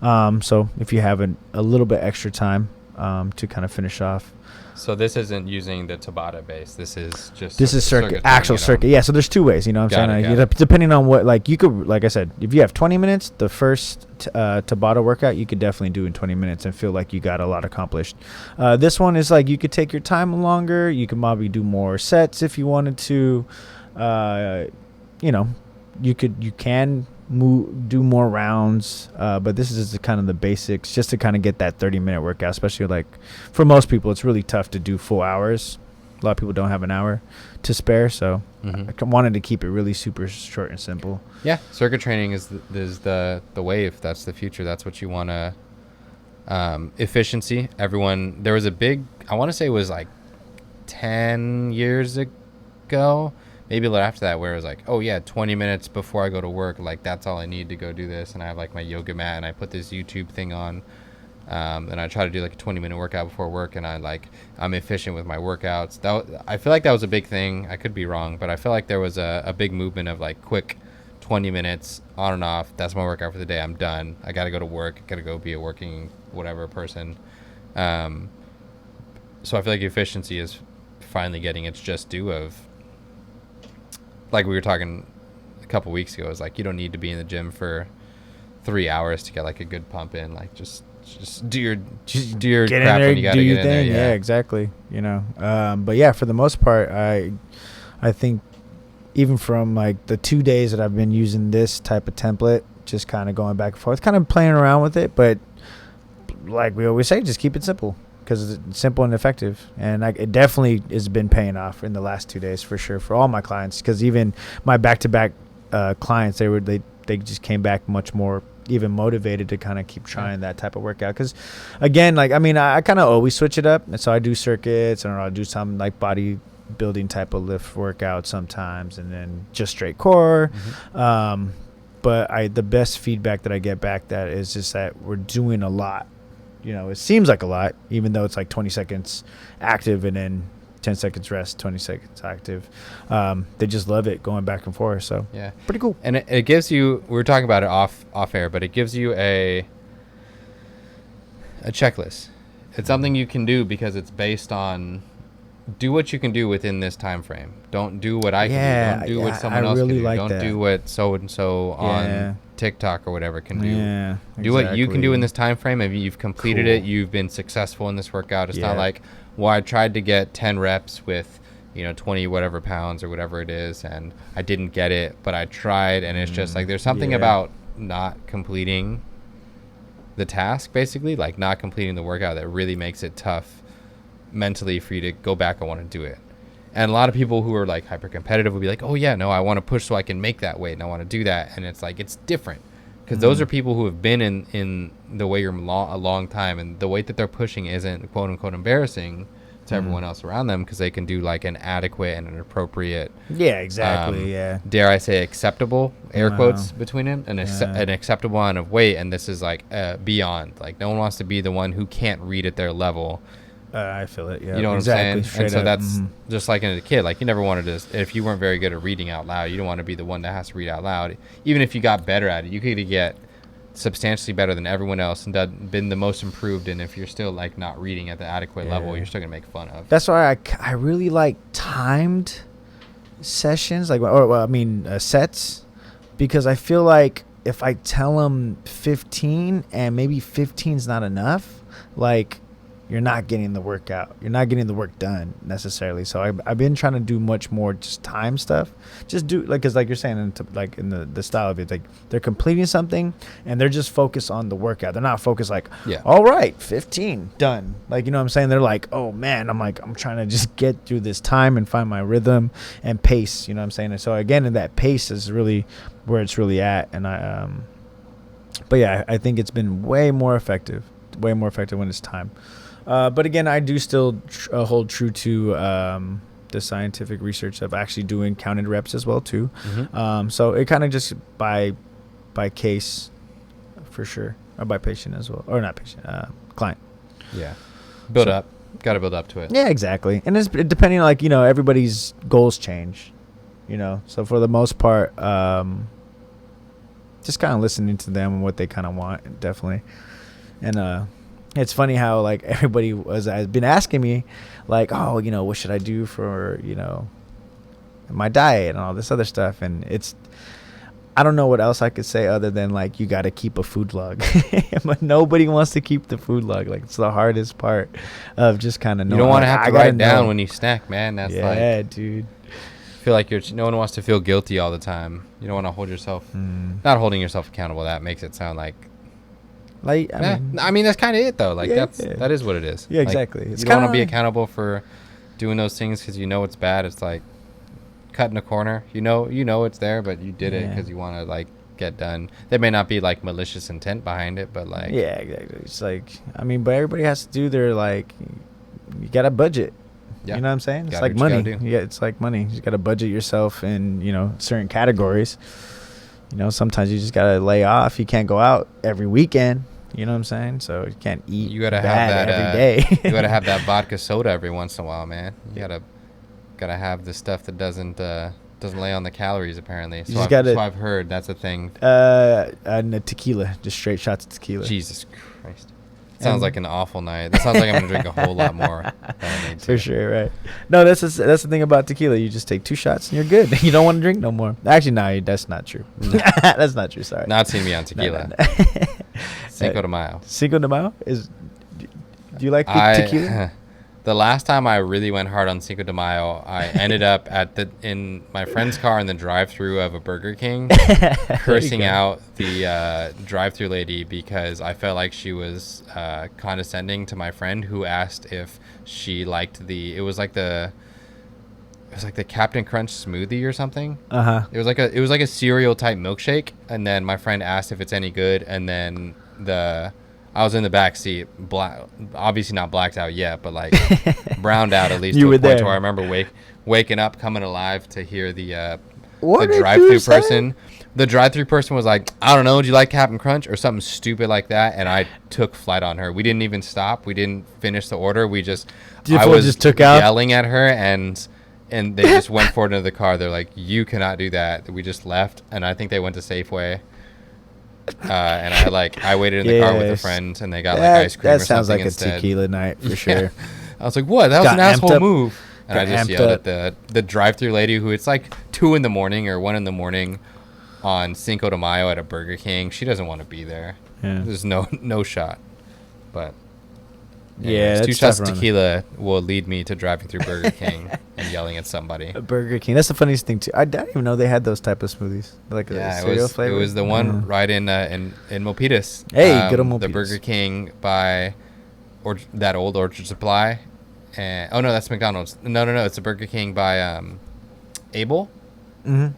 So if you have a little bit extra time to kind of finish off. So this isn't using the Tabata base. This is just circuit, actual circuit. Yeah. So there's 2 ways. You know what I'm saying? Depending on what, like you could, like I said, if you have 20 minutes, the first Tabata workout you could definitely do in 20 minutes and feel like you got a lot accomplished. This one is like you could take your time longer. You can probably do more sets if you wanted to. You can do more rounds, but this is just kind of the basics just to kind of get that 30-minute workout, especially like for most people it's really tough to do full hours. A lot of people don't have an hour to spare, so I wanted to keep it really super short and simple. Yeah, circuit training is the wave. That's the future. That's what you want to efficiency. Everyone, there was a big, I want to say it was like 10 years ago, maybe a little after that, where it was like, oh yeah, 20 minutes before I go to work, like that's all I need to go do this. And I have like my yoga mat and I put this YouTube thing on, and I try to do like a 20-minute workout before work, and I'm efficient with my workouts. I feel like that was a big thing. I could be wrong, but I feel like there was a big movement of like quick 20 minutes on and off. That's my workout for the day. I'm done. I got to go to work. I got to go be a working whatever person. So I feel like efficiency is finally getting its just due of, like we were talking a couple weeks ago, is like you don't need to be in the gym for 3 hours to get like a good pump in. Like just do your crap when you gotta get in there. Yeah, exactly. But yeah, for the most part, I think even from like the 2 days that I've been using this type of template, just kind of going back and forth, kind of playing around with it. But like we always say, just keep it simple, because it's simple and effective, and it definitely has been paying off in the last 2 days for sure for all my clients. Because even my back-to-back clients, they just came back much more even motivated to kind of keep trying that type of workout. Because again, like I kind of always switch it up, and so I do circuits, and I'll do some like body building type of lift workout sometimes, and then just straight core. But the best feedback that I get back that is just that we're doing a lot. It seems like a lot, even though it's like 20 seconds active and then 10 seconds rest, 20 seconds active. They just love it going back and forth. So yeah, pretty cool. And it gives you, we were talking about it off air, but it gives you a checklist. It's something you can do because it's based on do what you can do within this time frame. Don't do what I can do. Don't do what someone else really can do. Don't do what so and so on TikTok or whatever can do. Yeah, do what you can do in this time frame. If you've completed it, you've been successful in this workout. It's not like, well, I tried to get 10 reps with 20 whatever pounds or whatever it is, and I didn't get it, but I tried. And it's just like there's something about not completing the task, basically, like not completing the workout, that really makes it tough mentally for you to go back and want to do it. And a lot of people who are like hyper competitive will be like, oh yeah, no, I want to push so I can make that weight and I want to do that. And it's like, it's different, because those are people who have been in the weight room a long time, and the weight that they're pushing isn't quote unquote embarrassing to everyone else around them, because they can do like an adequate and an appropriate, dare I say acceptable, air quotes between it, an acceptable amount of weight. And this is like beyond, like no one wants to be the one who can't read at their level. I feel it. Yeah, you know what I'm saying? And so that's just like as a kid. Like you never wanted to. If you weren't very good at reading out loud, you don't want to be the one that has to read out loud. Even if you got better at it, you could get substantially better than everyone else and been the most improved, and if you're still like not reading at the adequate level, you're still gonna make fun of. That's why I really like timed sessions, like, or I mean sets, because I feel like if I tell them 15 and maybe 15 is not enough, like, you're not getting the workout. You're not getting the work done necessarily. So I've been trying to do much more just time stuff. Just do, like, because like you're saying, like in the style of it, like they're completing something and they're just focused on the workout. They're not focused like, all right, 15 done. Like, you know what I'm saying? They're like, oh man, I'm trying to just get through this time and find my rhythm and pace. You know what I'm saying? And so again, in that pace is really where it's really at. And but yeah, I think it's been way more effective when it's time. But again, I do still hold true to the scientific research of actually doing counted reps as well too. Mm-hmm. So it kind of just by case for sure, or by patient as well, or not patient, client. Yeah, got to build up to it. Yeah, exactly. And it's depending on, like, you know, everybody's goals change, you know. So for the most part, just kind of listening to them and what they kind of want, definitely. And it's funny how, like, everybody has been asking me, like, oh, you know, what should I do for, you know, my diet and all this other stuff. And I don't know what else I could say other than, like, you got to keep a food log. But nobody wants to keep the food log. Like, it's the hardest part of just kind of knowing. You don't want to have to write down when you snack, man. That's dude. I feel like no one wants to feel guilty all the time. You don't want to hold yourself, not holding yourself accountable. That makes it sound like, I mean, that's kind of it though. Like, that is what it is. Yeah, exactly. Like, you don't want to be accountable for doing those things because you know it's bad. It's like cutting a corner. You know it's there, but you did it because you want to, like, get done. There may not be, like, malicious intent behind it, but, like, yeah, exactly. It's like, I mean, but everybody has to do their, like, you got a budget. Yeah. You know what I'm saying? It's like money. Yeah, it's like money. You got to budget yourself in, you know, certain categories. You know, sometimes you just got to lay off. You can't go out every weekend. You know what I'm saying? So you can't eat. You gotta have that every day. You gotta have that vodka soda every once in a while, man. You gotta have the stuff that doesn't lay on the calories, apparently. So I've heard that's a thing. And tequila, just straight shots of tequila. Jesus Christ. Sounds like an awful night. That sounds like I'm gonna drink a whole lot more than I need to. For sure, right? No, that's the thing about tequila. You just take 2 shots and you're good. You don't want to drink no more. Actually, no, that's not true. That's not true. Sorry. Not seeing me on tequila. No. Cinco de Mayo. Cinco de Mayo is. Do you like tequila? The last time I really went hard on Cinco de Mayo, I ended up in my friend's car in the drive-thru of a Burger King, cursing out the drive-thru lady because I felt like she was condescending to my friend who asked if she liked it was like the Captain Crunch smoothie or something. It was like a cereal type milkshake, and then my friend asked if it's any good, and then I was in the back seat, obviously not blacked out yet, but, like, browned out at least to a point where I remember waking up, coming alive to hear the drive-thru person. The drive-thru person was like, I don't know, do you like Captain Crunch or something stupid like that? And I took flight on her. We didn't even stop. We didn't finish the order. I was just yelling at her, and they just went forward into the car. They're like, you cannot do that. We just left, and I think they went to Safeway. And I waited in the car with a friend, and they got like ice cream or something. That sounds like instead. A tequila night for sure. Yeah. I was like, what? That was an asshole move. And I just yelled at the drive-thru lady who it's like 2 a.m. or 1 a.m. on Cinco de Mayo at a Burger King. She doesn't want to be there. Yeah. There's no shot. But anyways, 2 shots of tequila will lead me to driving through Burger King and yelling at somebody. Burger King. That's the funniest thing too. I didn't even know they had those type of smoothies. Like a cereal flavor. It was the one right in Milpitas. Hey, good old Milpitas. The Burger King by that old Orchard Supply. And no, that's McDonald's. No, it's the Burger King by Able. Mm-hmm.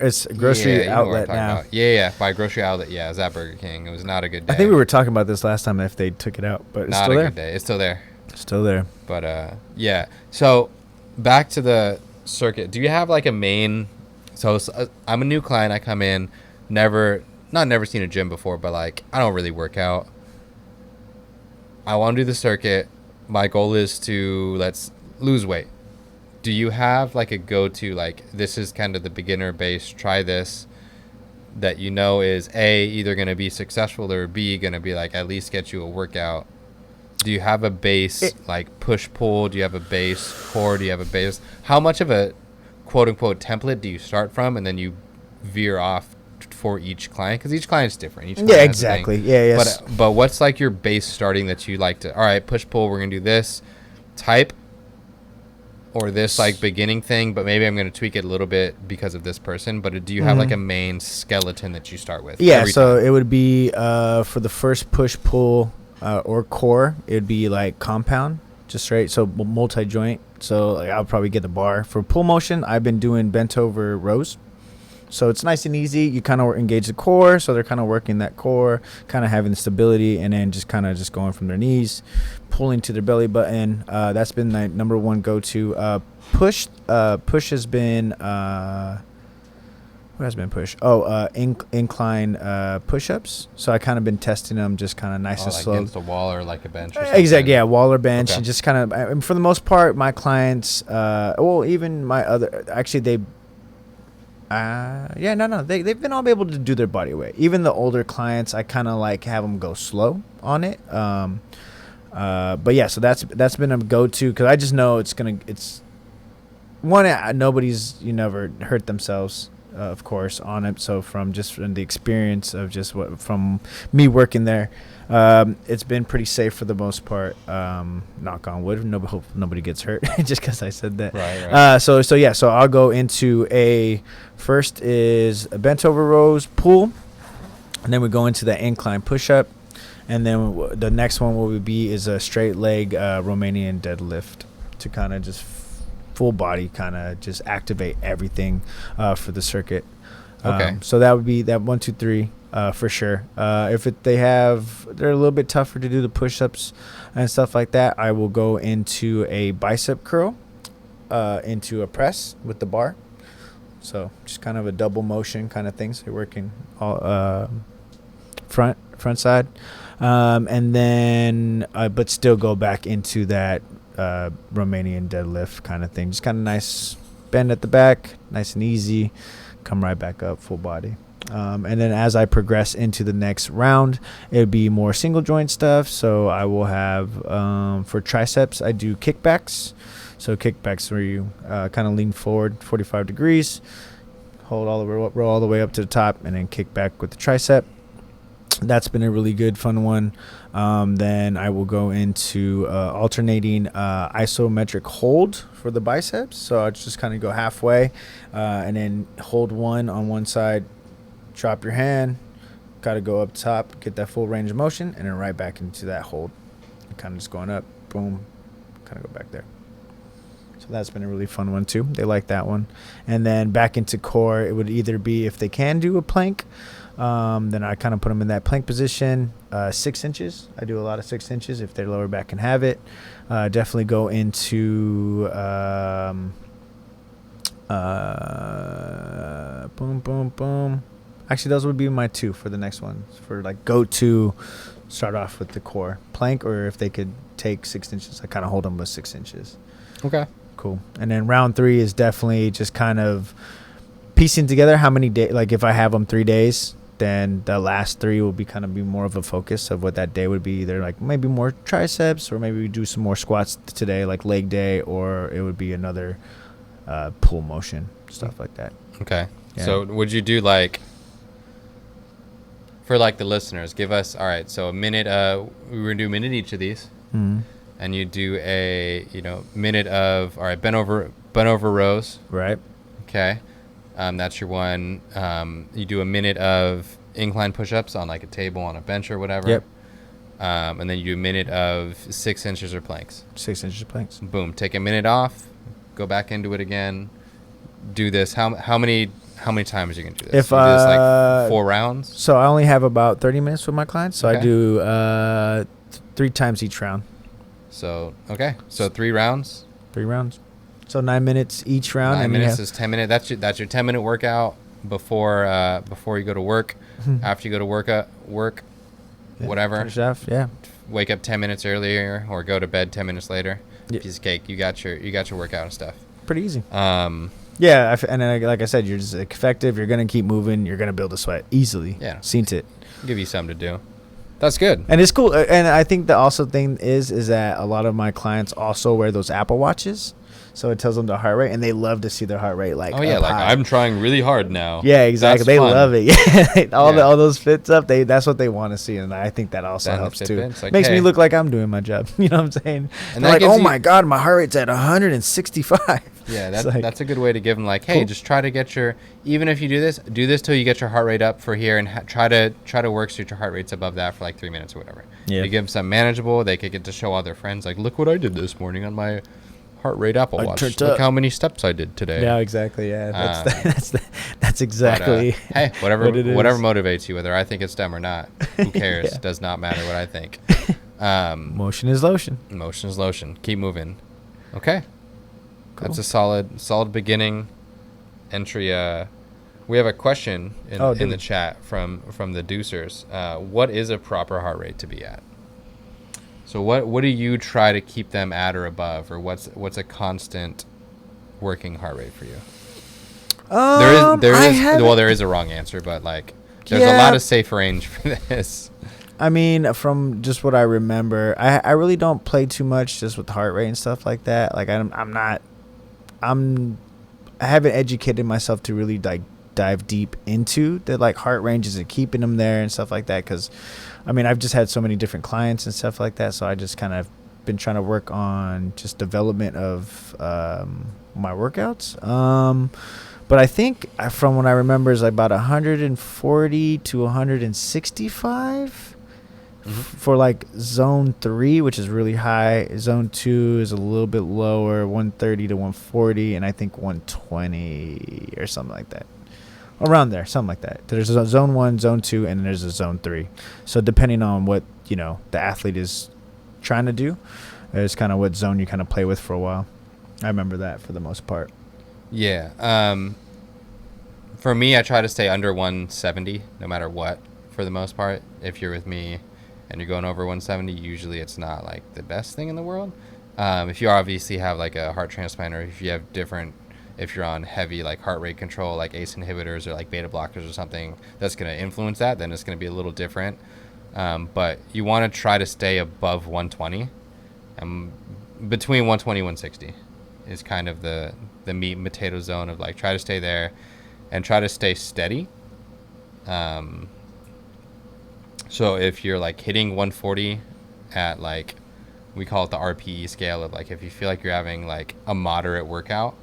It's a grocery outlet now. Yeah, by grocery outlet. Yeah, it was at Burger King. It was not a good day. I think we were talking about this last time if they took it out, but it's still there. Not a good day. It's still there. Still there. But yeah. So back to the circuit. Do you have like a main? So I'm a new client. I come in, never seen a gym before, but like I don't really work out. I want to do the circuit. My goal is to let's lose weight. Do you have like a go-to, like this is kind of the beginner base, try this, that you know is A, either going to be successful, or B, going to be like at least get you a workout? Do you have a base like push pull? Do you have a base core? Do you have a base? How much of a quote unquote template do you start from, and then you veer off for each client? Because each client's different. Each client has a exactly. thing. Yeah, yes. But what's like your base starting that you like to? All right, push pull. We're gonna do this type, or this like beginning thing, but maybe I'm gonna tweak it a little bit because of this person. But do you have like a main skeleton that you start with? Yeah. So it would be for the first push pull or core, it would be like compound, just straight. So multi joint. So like, I'll probably get the bar for pull motion. I've been doing bent over rows. So it's nice and easy. You kind of engage the core, so they're kind of working that core, kind of having the stability, and then just kind of just going from their knees, pulling to their belly button. That's been my number one go-to. Push has been what has been push? Incline push-ups. So I kind of been testing them, just kind of nice and like slow against a wall or like a bench. Or something. Exactly, yeah, wall or bench, Okay. and just kind of. For the most part, my clients, even my other, actually they. They've been all able to do their body weight. Even the older clients, I kind of like have them go slow on it. But yeah, so that's been a go-to because I just know it's nobody's never hurt themselves, of course, on it. So from the experience of just from me working there, it's been pretty safe for the most part. Knock on wood. Hope nobody gets hurt just because I said that. Right. So I'll go into first is a bent over rows pull, and then we go into the incline push up, and then the next one will be is a straight leg Romanian deadlift to kind of just full body kind of just activate everything for the circuit. Okay. So that would be that 1, 2, 3 for sure. If they're a little bit tougher to do the push-ups and stuff like that, I will go into a bicep curl, into a press with the bar. So just kind of a double motion kind of thing. So you're working all front side, and then but still go back into that Romanian deadlift kind of thing. Just kind of nice bend at the back, nice and easy. Come right back up, full body. And then as I progress into the next round, it would be more single joint stuff. So I will have for triceps, I do kickbacks. So kickbacks where you kind of lean forward 45 degrees, roll all the way up to the top, and then kick back with the tricep. That's been a really good, fun one. Then I will go into alternating isometric hold for the biceps. So I just kind of go halfway and then hold one on one side, drop your hand, got to go up top, get that full range of motion, and then right back into that hold. Kind of just going up, boom, kind of go back there. So that's been a really fun one too. They like that one. And then back into core, it would either be if they can do a plank, then I kind of put them in that plank position, 6 inches. I do a lot of 6 inches if their lower back can have it. Definitely go into boom, boom, boom. Actually, those would be my 2 for the next one. For like go to start off with the core plank, or if they could take 6 inches, I kind of hold them with 6 inches. Okay. Cool. And then round 3 is definitely just kind of piecing together how many days. Like if I have them 3 days, then the last 3 will be kind of be more of a focus of what that day would be. Either like maybe more triceps, or maybe we do some more squats today, like leg day, or it would be another pull motion, stuff like that. Okay. Yeah. So would you do like, for like the listeners, give us, all right, so a minute, we're going to do a minute each of these. Mm-hmm. And you do a, minute of, all right, bent over rows. Right. Okay. That's your one. You do a minute of incline push-ups on like a table, on a bench or whatever. Yep. And then you do a minute of 6 inches or planks. 6 inches planks. Boom. Take a minute off. Go back into it again. Do this. How many times are you gonna do this? If you do this like 4 rounds. So I only have about 30 minutes with my clients, so Okay. I do 3 times each round. So okay. So 3 rounds. 3 rounds. So 9 minutes each round. 9 minutes is 10 minutes. That's your 10-minute workout before you go to work. After you go to work, whatever. Finish off, yeah. Wake up 10 minutes earlier or go to bed 10 minutes later. Yep. Piece of cake. You got your workout and stuff. Pretty easy. Yeah, and then, like I said, you're just effective. You're gonna keep moving. You're gonna build a sweat easily. Yeah, seen it. Give you something to do. That's good. And it's cool. And I think the also thing is that a lot of my clients also wear those Apple Watches. So it tells them the heart rate, and they love to see their heart rate like. Oh yeah, like high. I'm trying really hard now. Yeah, exactly. They love it. Yeah, all those fits up. That's what they want to see, and I think that also helps too. Like, makes me look like I'm doing my job. You know what I'm saying? And they're like, oh my god, my heart rate's at 165. Yeah, that's a good way to give them like, hey, just try to get your, even if you do this till you get your heart rate up for here, and try to work so your heart rate's above that for like 3 minutes or whatever. Yeah. You give them some manageable. They could get to show all their friends like, look what I did this morning on my heart rate Apple Watch. Look how many steps I did today. Yeah, exactly. Yeah, that's exactly. But, hey, whatever motivates you, whether I think it's dumb or not, who cares? Does not matter what I think. Motion is lotion. Motion is lotion. Keep moving. Okay, cool. That's a solid beginning entry. We have a question in the chat from the Deucers. What is a proper heart rate to be at? So what do you try to keep them at or above, or what's a constant working heart rate for you? There is a wrong answer, but like there's a lot of safe range for this. I mean, from just what I remember, I really don't play too much just with heart rate and stuff like that. Like I haven't educated myself to really like dive deep into the like heart ranges and keeping them there and stuff like that, because I mean I've just had so many different clients and stuff like that, so I just kind of been trying to work on just development of my workouts. But I think from what I remember is like about 140 to 165 for like zone 3, which is really high. Zone 2 is a little bit lower, 130 to 140, and I think 120 or something like that. Around there, something like that. There's a zone 1, zone 2, and there's a zone 3. So depending on what, the athlete is trying to do, is kind of what zone you kind of play with for a while. I remember that for the most part. Yeah. For me, I try to stay under 170 no matter what for the most part. If you're with me and you're going over 170, usually it's not like the best thing in the world. If you obviously have like a heart transplant, or if you have if you're on heavy like heart rate control, like ACE inhibitors or like beta blockers or something, that's going to influence that, then it's going to be a little different. But you want to try to stay above 120. Between 120 and 160 is kind of the meat and potato zone of like, try to stay there and try to stay steady. So if you're like hitting 140 at like, we call it the RPE scale of like, if you feel like you're having like a moderate workout,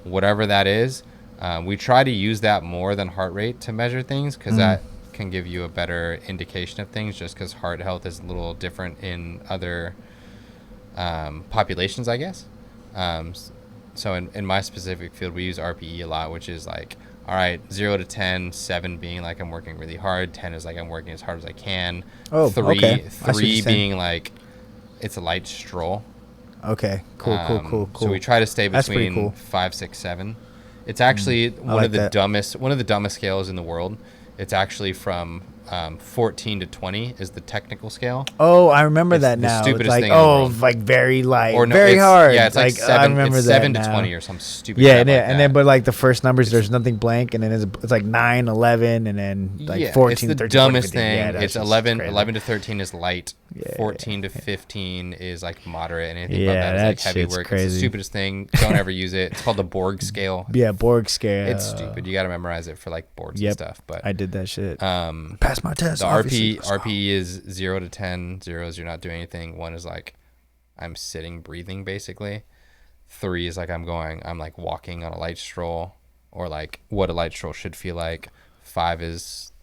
whatever that is, we try to use that more than heart rate to measure things, because that can give you a better indication of things, just because heart health is a little different in other populations, I guess. So in my specific field, we use RPE a lot, which is like, all right, 0 to 10, 7 being like I'm working really hard, 10 is like I'm working as hard as I can. Oh, 3 being like it's a light stroll. Okay, cool. So we try to stay between 5, 6, 7. It's actually one of the dumbest scales in the world. It's actually from 14 to 20 is the technical scale. Oh, I remember that now. Stupidest it's like, thing in the world. like very light, or no, very hard. Yeah, it's like 7. I remember it's that 7 now. to 20 or some stupid. Yeah, and then but like the first numbers, there's nothing blank, and then it's like 9, 11, and then like 14. It's the 13, dumbest 14, thing. Yeah, it's 11 to 13 is light. 14 to 15 is like moderate, and anything above that is like heavy work. Crazy. It's the stupidest thing. Don't ever use it. It's called the Borg scale. Yeah, Borg scale. It's stupid. You got to memorize it for like boards and stuff. But I did that shit. Passed my test. The RPE is 0 to 10. 0 is you're not doing anything. 1 is like I'm sitting, breathing, basically. 3 is like I'm like walking on a light stroll, or like what a light stroll should feel like. 5 is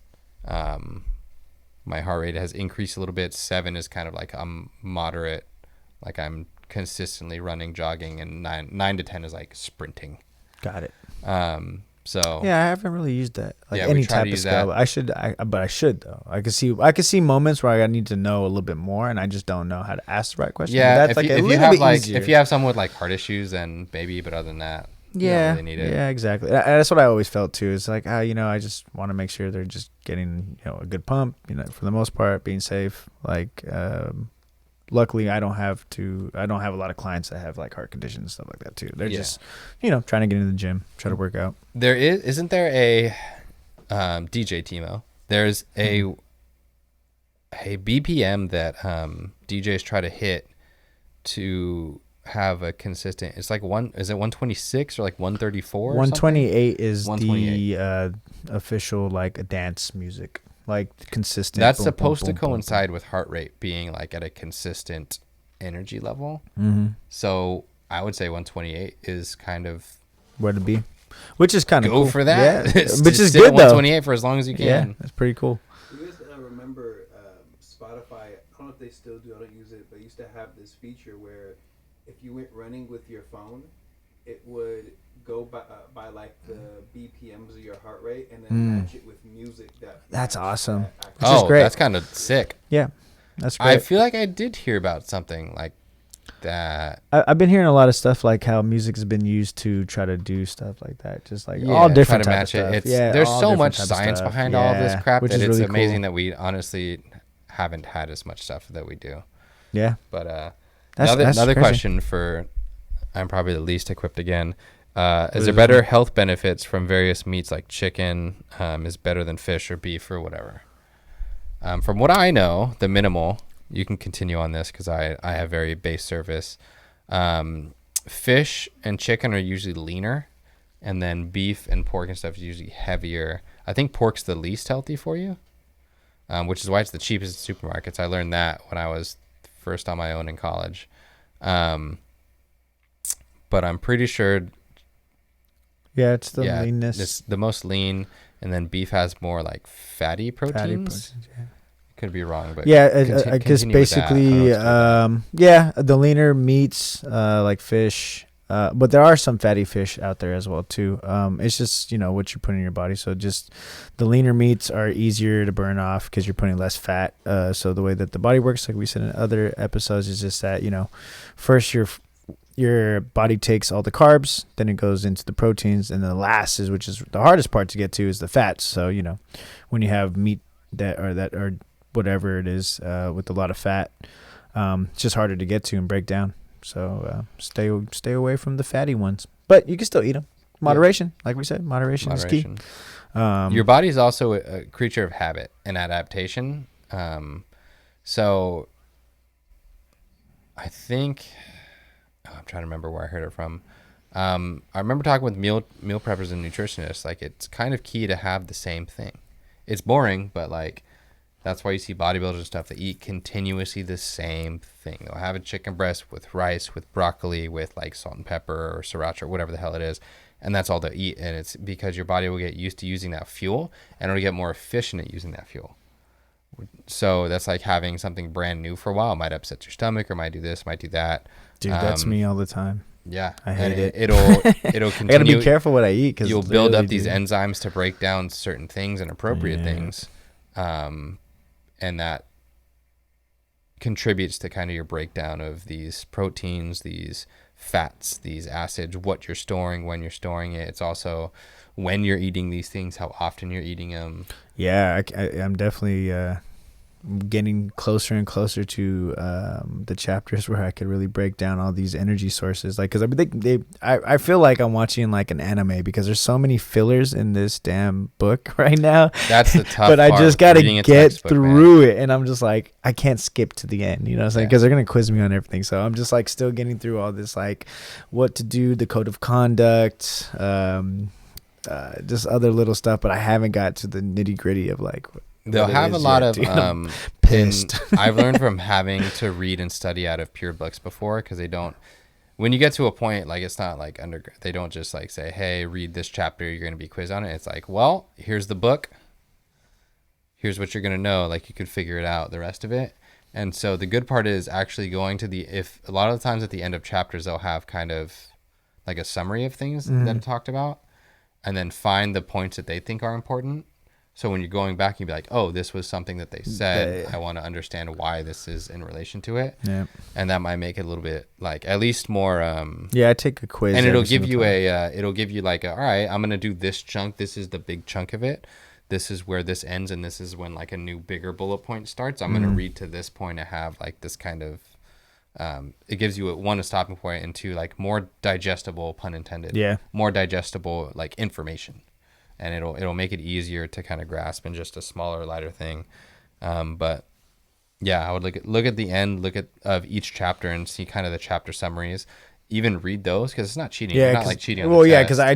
my heart rate has increased a little bit. 7 is kind of like I'm moderate, like I'm consistently running, jogging, and 9 to 10 is like sprinting. Got it. So yeah, I haven't really used that any type of scale. But I should though. I could see moments where I need to know a little bit more, and I just don't know how to ask the right question. Yeah, that's if you have someone with like heart issues, then maybe. But other than that, you don't really need it. Yeah, exactly. That's what I always felt too. It's like, I just want to make sure they're just getting a good pump. For the most part, being safe. Like, luckily I don't have a lot of clients that have like heart conditions and stuff like that too. They're Yeah. just, trying to get into the gym, try to work out. Isn't there a DJ Timo? There's a BPM that DJs try to hit to have a consistent. It's like is it 126 or like 134? 128 is 128. the official like a dance music, like consistent. That's boom, supposed boom, to boom, coincide with heart rate being like at a consistent energy level. Mm-hmm. So I would say 128 is kind of where to be, which is kind of go cool for that. Yeah, Just which is sit at good though. 128 for as long as you can. Yeah, that's pretty cool. You guys remember Spotify? I don't know if they still do. I don't use it, but used to have this feature where if you went running with your phone, it would go by like the BPMs of your heart rate and then match it with music That's awesome. Which is great. That's kind of sick. Yeah, that's great. I feel like I did hear about something like that. I've been hearing a lot of stuff like how music has been used to try to do stuff like that, just like all different try to type match of it. stuff. Yeah, there's all so different much type of science stuff. behind all of this crap which that is it's really amazing cool. that we honestly haven't had as much stuff that we do. Yeah, but that's another crazy. question for I'm probably the least equipped again. Is there better health benefits from various meats like chicken is better than fish or beef or whatever? From what I know, the minimal, you can continue on this because I have very base service. Fish and chicken are usually leaner, and then beef and pork and stuff is usually heavier. I think pork's the least healthy for you, which is why it's the cheapest in supermarkets. I learned that when I was first on my own in college. But I'm pretty sure. Yeah, it's the leanness. It's the most lean, and then beef has more like fatty proteins. Yeah. Could be wrong, but I guess basically, the leaner meats like fish, but there are some fatty fish out there as well too. It's just what you're putting in your body. So just the leaner meats are easier to burn off because you're putting less fat. So the way that the body works, like we said in other episodes, is just that first your body takes all the carbs, then it goes into the proteins, and then the last which is the hardest part to get to, is the fats. So when you have meat that or whatever it is with a lot of fat, it's just harder to get to and break down. So stay away from the fatty ones, but you can still eat them. Moderation, like we said, moderation is key. Your body is also a creature of habit and adaptation. So I think I'm trying to remember where I heard it from. I remember talking with meal preppers and nutritionists. Like, it's kind of key to have the same thing. It's boring, but like that's why you see bodybuilders and stuff that eat continuously the same thing. They'll have a chicken breast with rice, with broccoli, with like salt and pepper or sriracha, whatever the hell it is, and that's all they'll eat. And it's because your body will get used to using that fuel, and it'll get more efficient at using that fuel. So that's like having something brand new for a while. It might upset your stomach, or might do this, might do that. Dude, that's me all the time. Yeah, I hate it. It'll continue. I gotta be careful what I eat because you'll build up these enzymes to break down certain things and appropriate things, and that contributes to kind of your breakdown of these proteins, these fats, these acids, what you're storing, when you're storing it. It's also when you're eating these things, how often you're eating them. Yeah, I'm definitely getting closer and closer to the chapters where I could really break down all these energy sources. Like, because I feel like I'm watching like an anime because there's so many fillers in this damn book right now. That's the tough but part. I just got to get through man. it. And I'm just like, I can't skip to the end, you know what I'm saying? Because they're going to quiz me on everything. So I'm just like still getting through all this, like what to do, the code of conduct, just other little stuff. But I haven't got to the nitty gritty of like, they'll have a lot of pissed. I've learned from having to read and study out of pure books before, because they don't, when you get to a point, like it's not like they don't just like say, hey, read this chapter, you're going to be quizzed on it. It's like, well, here's the book, here's what you're going to know, like you could figure it out, the rest of it. And so the good part is actually going to if a lot of the times at the end of chapters they'll have kind of like a summary of things that are talked about, and then find the points that they think are important. So when you're going back, you'd be like, oh, this was something that they said. I want to understand why this is in relation to it. Yeah. And that might make it a little bit like at least more. I take a quiz. And it'll give you it'll give you like, all right, I'm going to do this chunk. This is the big chunk of it. This is where this ends. And this is when like a new bigger bullet point starts. I'm going to read to this point and have like this kind of it gives you a stopping point, and two, like more digestible, pun intended. Yeah. More digestible like information, and it'll make it easier to kind of grasp in just a smaller, lighter thing. But yeah, I would look at the end, of each chapter and see kind of the chapter summaries. Even read those because it's not cheating. Yeah, You're not like cheating. Well, yeah, because I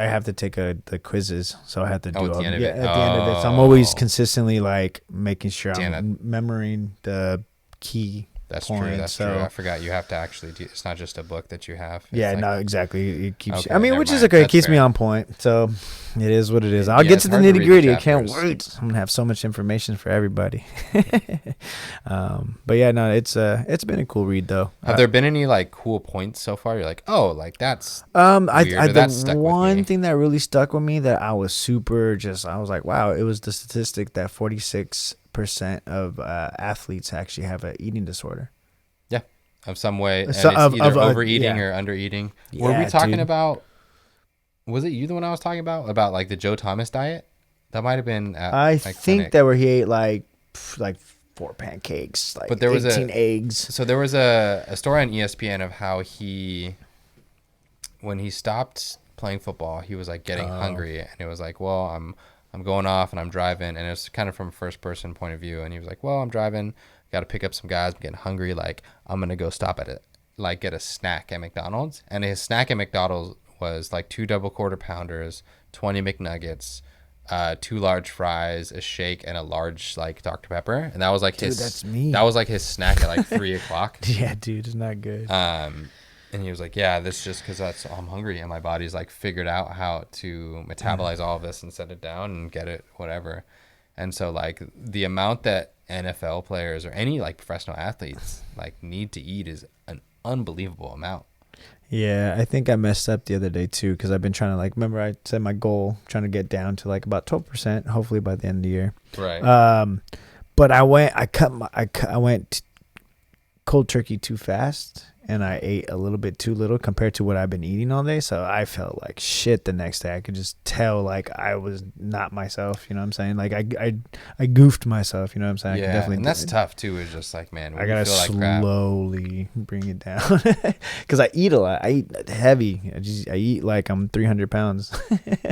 have to take the quizzes, so I have to do at the end of it. at the end of it. So I'm always consistently like making sure I'm remembering the key. That's point, true. That's so. true. I forgot you have to actually do. It's not just a book that you have. It's Yeah, like, no, exactly. It keeps. Okay, I mean, never which is mind. okay. It That's keeps me fair. on point. So it is what it is. I'll Yeah, get it's to the hard to read nitty the gritty. I can't chapters. wait. I'm gonna have so much information for everybody. But yeah, no, it's been a cool read though. Have there been any like cool points so far? You're like, oh, like that's I weird, or that stuck the with one me. thing that really stuck with me that I was I was like, wow, it was the statistic that 46% of athletes actually have an eating disorder. of some way, and So- it's of- either of, overeating yeah. or undereating. Were we Yeah, talking dude. about? Was it you the one I was talking about like the Joe Thomas diet? That might have been. At I my think clinic. that where he ate like 4 pancakes, like But there was 18 eggs. So there was a story on ESPN of how when he stopped playing football, he was like getting hungry, and it was like, well, I'm going off and I'm driving, and it was kind of from a first person point of view, and he was like, well, I'm driving, got to pick up some guys, I'm getting hungry, like I'm gonna go stop at it, like get a snack at McDonald's, and his snack at McDonald's was like 2 double quarter pounders, 20 McNuggets, 2 large fries, a shake, and a large like Dr. Pepper, and that was like Dude, that's me. that was like his snack at like 3 o'clock. Yeah, dude, it's not good. And he was like, yeah, this just because I'm hungry and my body's like figured out how to metabolize all of this and set it down and get it, whatever. And so like the amount that NFL players or any like professional athletes like need to eat is an unbelievable amount. Yeah, I think I messed up the other day too because I've been trying to like remember I said my goal trying to get down to like about 12% hopefully by the end of the year. Right. But I went cold turkey too fast and I ate a little bit too little compared to what I've been eating all day. So I felt like shit the next day. I could just tell like I was not myself. You know what I'm saying? Like I goofed myself. You know what I'm saying? I Yeah, could definitely and that's tough too. Is just like, man, when I gotta you feel like crap. slowly bring it down because I eat a lot. I eat heavy. I eat like I'm 300 pounds.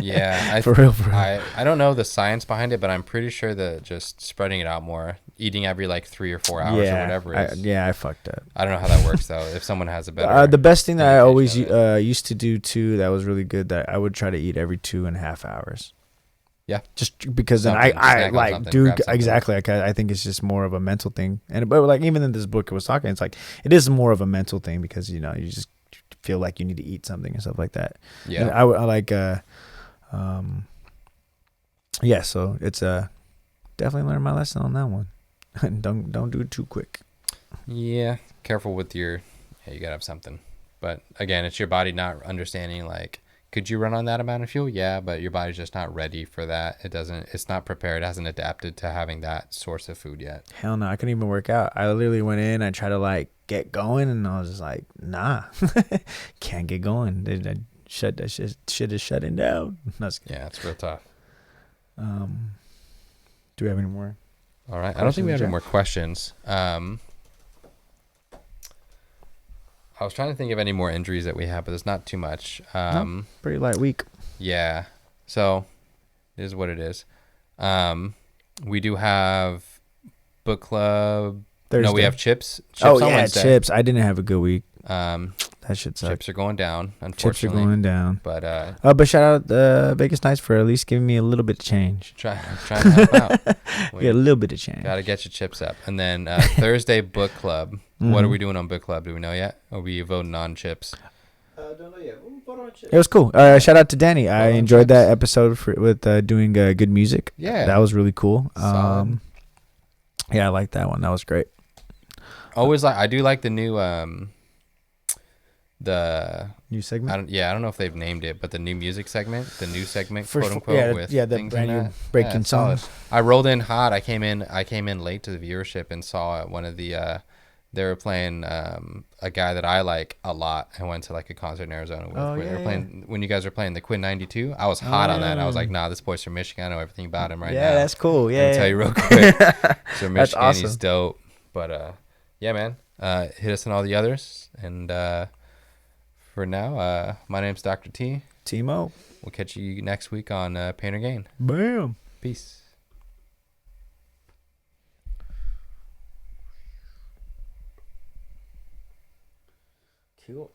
Yeah, for real. I don't know the science behind it, but I'm pretty sure that just spreading it out more, eating every like 3 or 4 hours or whatever. I fucked up. I don't know how that works though. If someone has a better, The best thing that I always indication of it. used to do too that was really good that I would try to eat every 2.5 hours. Yeah. Just because then Something, I snack on like, something, dude, grab something. exactly. Like, I think it's just more of a mental thing. But like even in this book it was talking, it's like it is more of a mental thing because you know you just feel like you need to eat something and stuff like that. Yeah. And I like yeah. So it's definitely learned my lesson on that one. don't do it too quick. Yeah, careful with your. Yeah, you gotta have something. But again, it's your body not understanding. Like, could you run on that amount of fuel? Yeah, but your body's just not ready for that. It's not prepared. It hasn't adapted to having that source of food yet. Hell no, I couldn't even work out. I literally went in. I tried to like get going, and I was just like, nah, can't get going. They shut that shit is shutting down. Yeah, it's real tough. Do we have any more? All right, I don't think we have any Jeff? more questions. I was trying to think of any more injuries that we have, but there's not too much. No, pretty light week. Yeah. So it is what it is. We do have book club. Thursday. No, we have chips. Oh on yeah, Wednesday. chips. I didn't have a good week. That shit sucked. Chips are going down, Chips are unfortunately. going down. But But shout out Vegas Nights for at least giving me a little bit of change. trying to help out. We Yeah, a little bit of change. gotta get your chips up. And then Thursday book club. What are we doing on book club? Do we know yet? Are we voting on chips? Don't know yet. We'll vote on chips. It was cool. Shout out to Danny. I on enjoyed chips. that episode with doing good music. Yeah. That was really cool. Solid. Yeah, I like that one. That was great. Always I do like the new the New segment. I don't know if they've named it, but the new music segment, the new segment, For- quote unquote, yeah, with yeah, the things brand in new that. breaking it's solid. songs. I rolled in hot. I came in late to the viewership and saw one of the they were playing a guy that I like a lot. I went to like a concert in Arizona with. Oh, where they yeah, were playing when you guys were playing the Quinn 92. I was hot on that. I was like, nah, this boy's from Michigan. I know everything about him right now. Yeah, that's cool. Let Yeah, me tell you real quick. So Michigan, awesome. he's dope. But yeah, man. hit us on all the others. And for now, my name's Dr. T. TMOH. We'll catch you next week on Pain or Gain. Bam. Peace. Cool.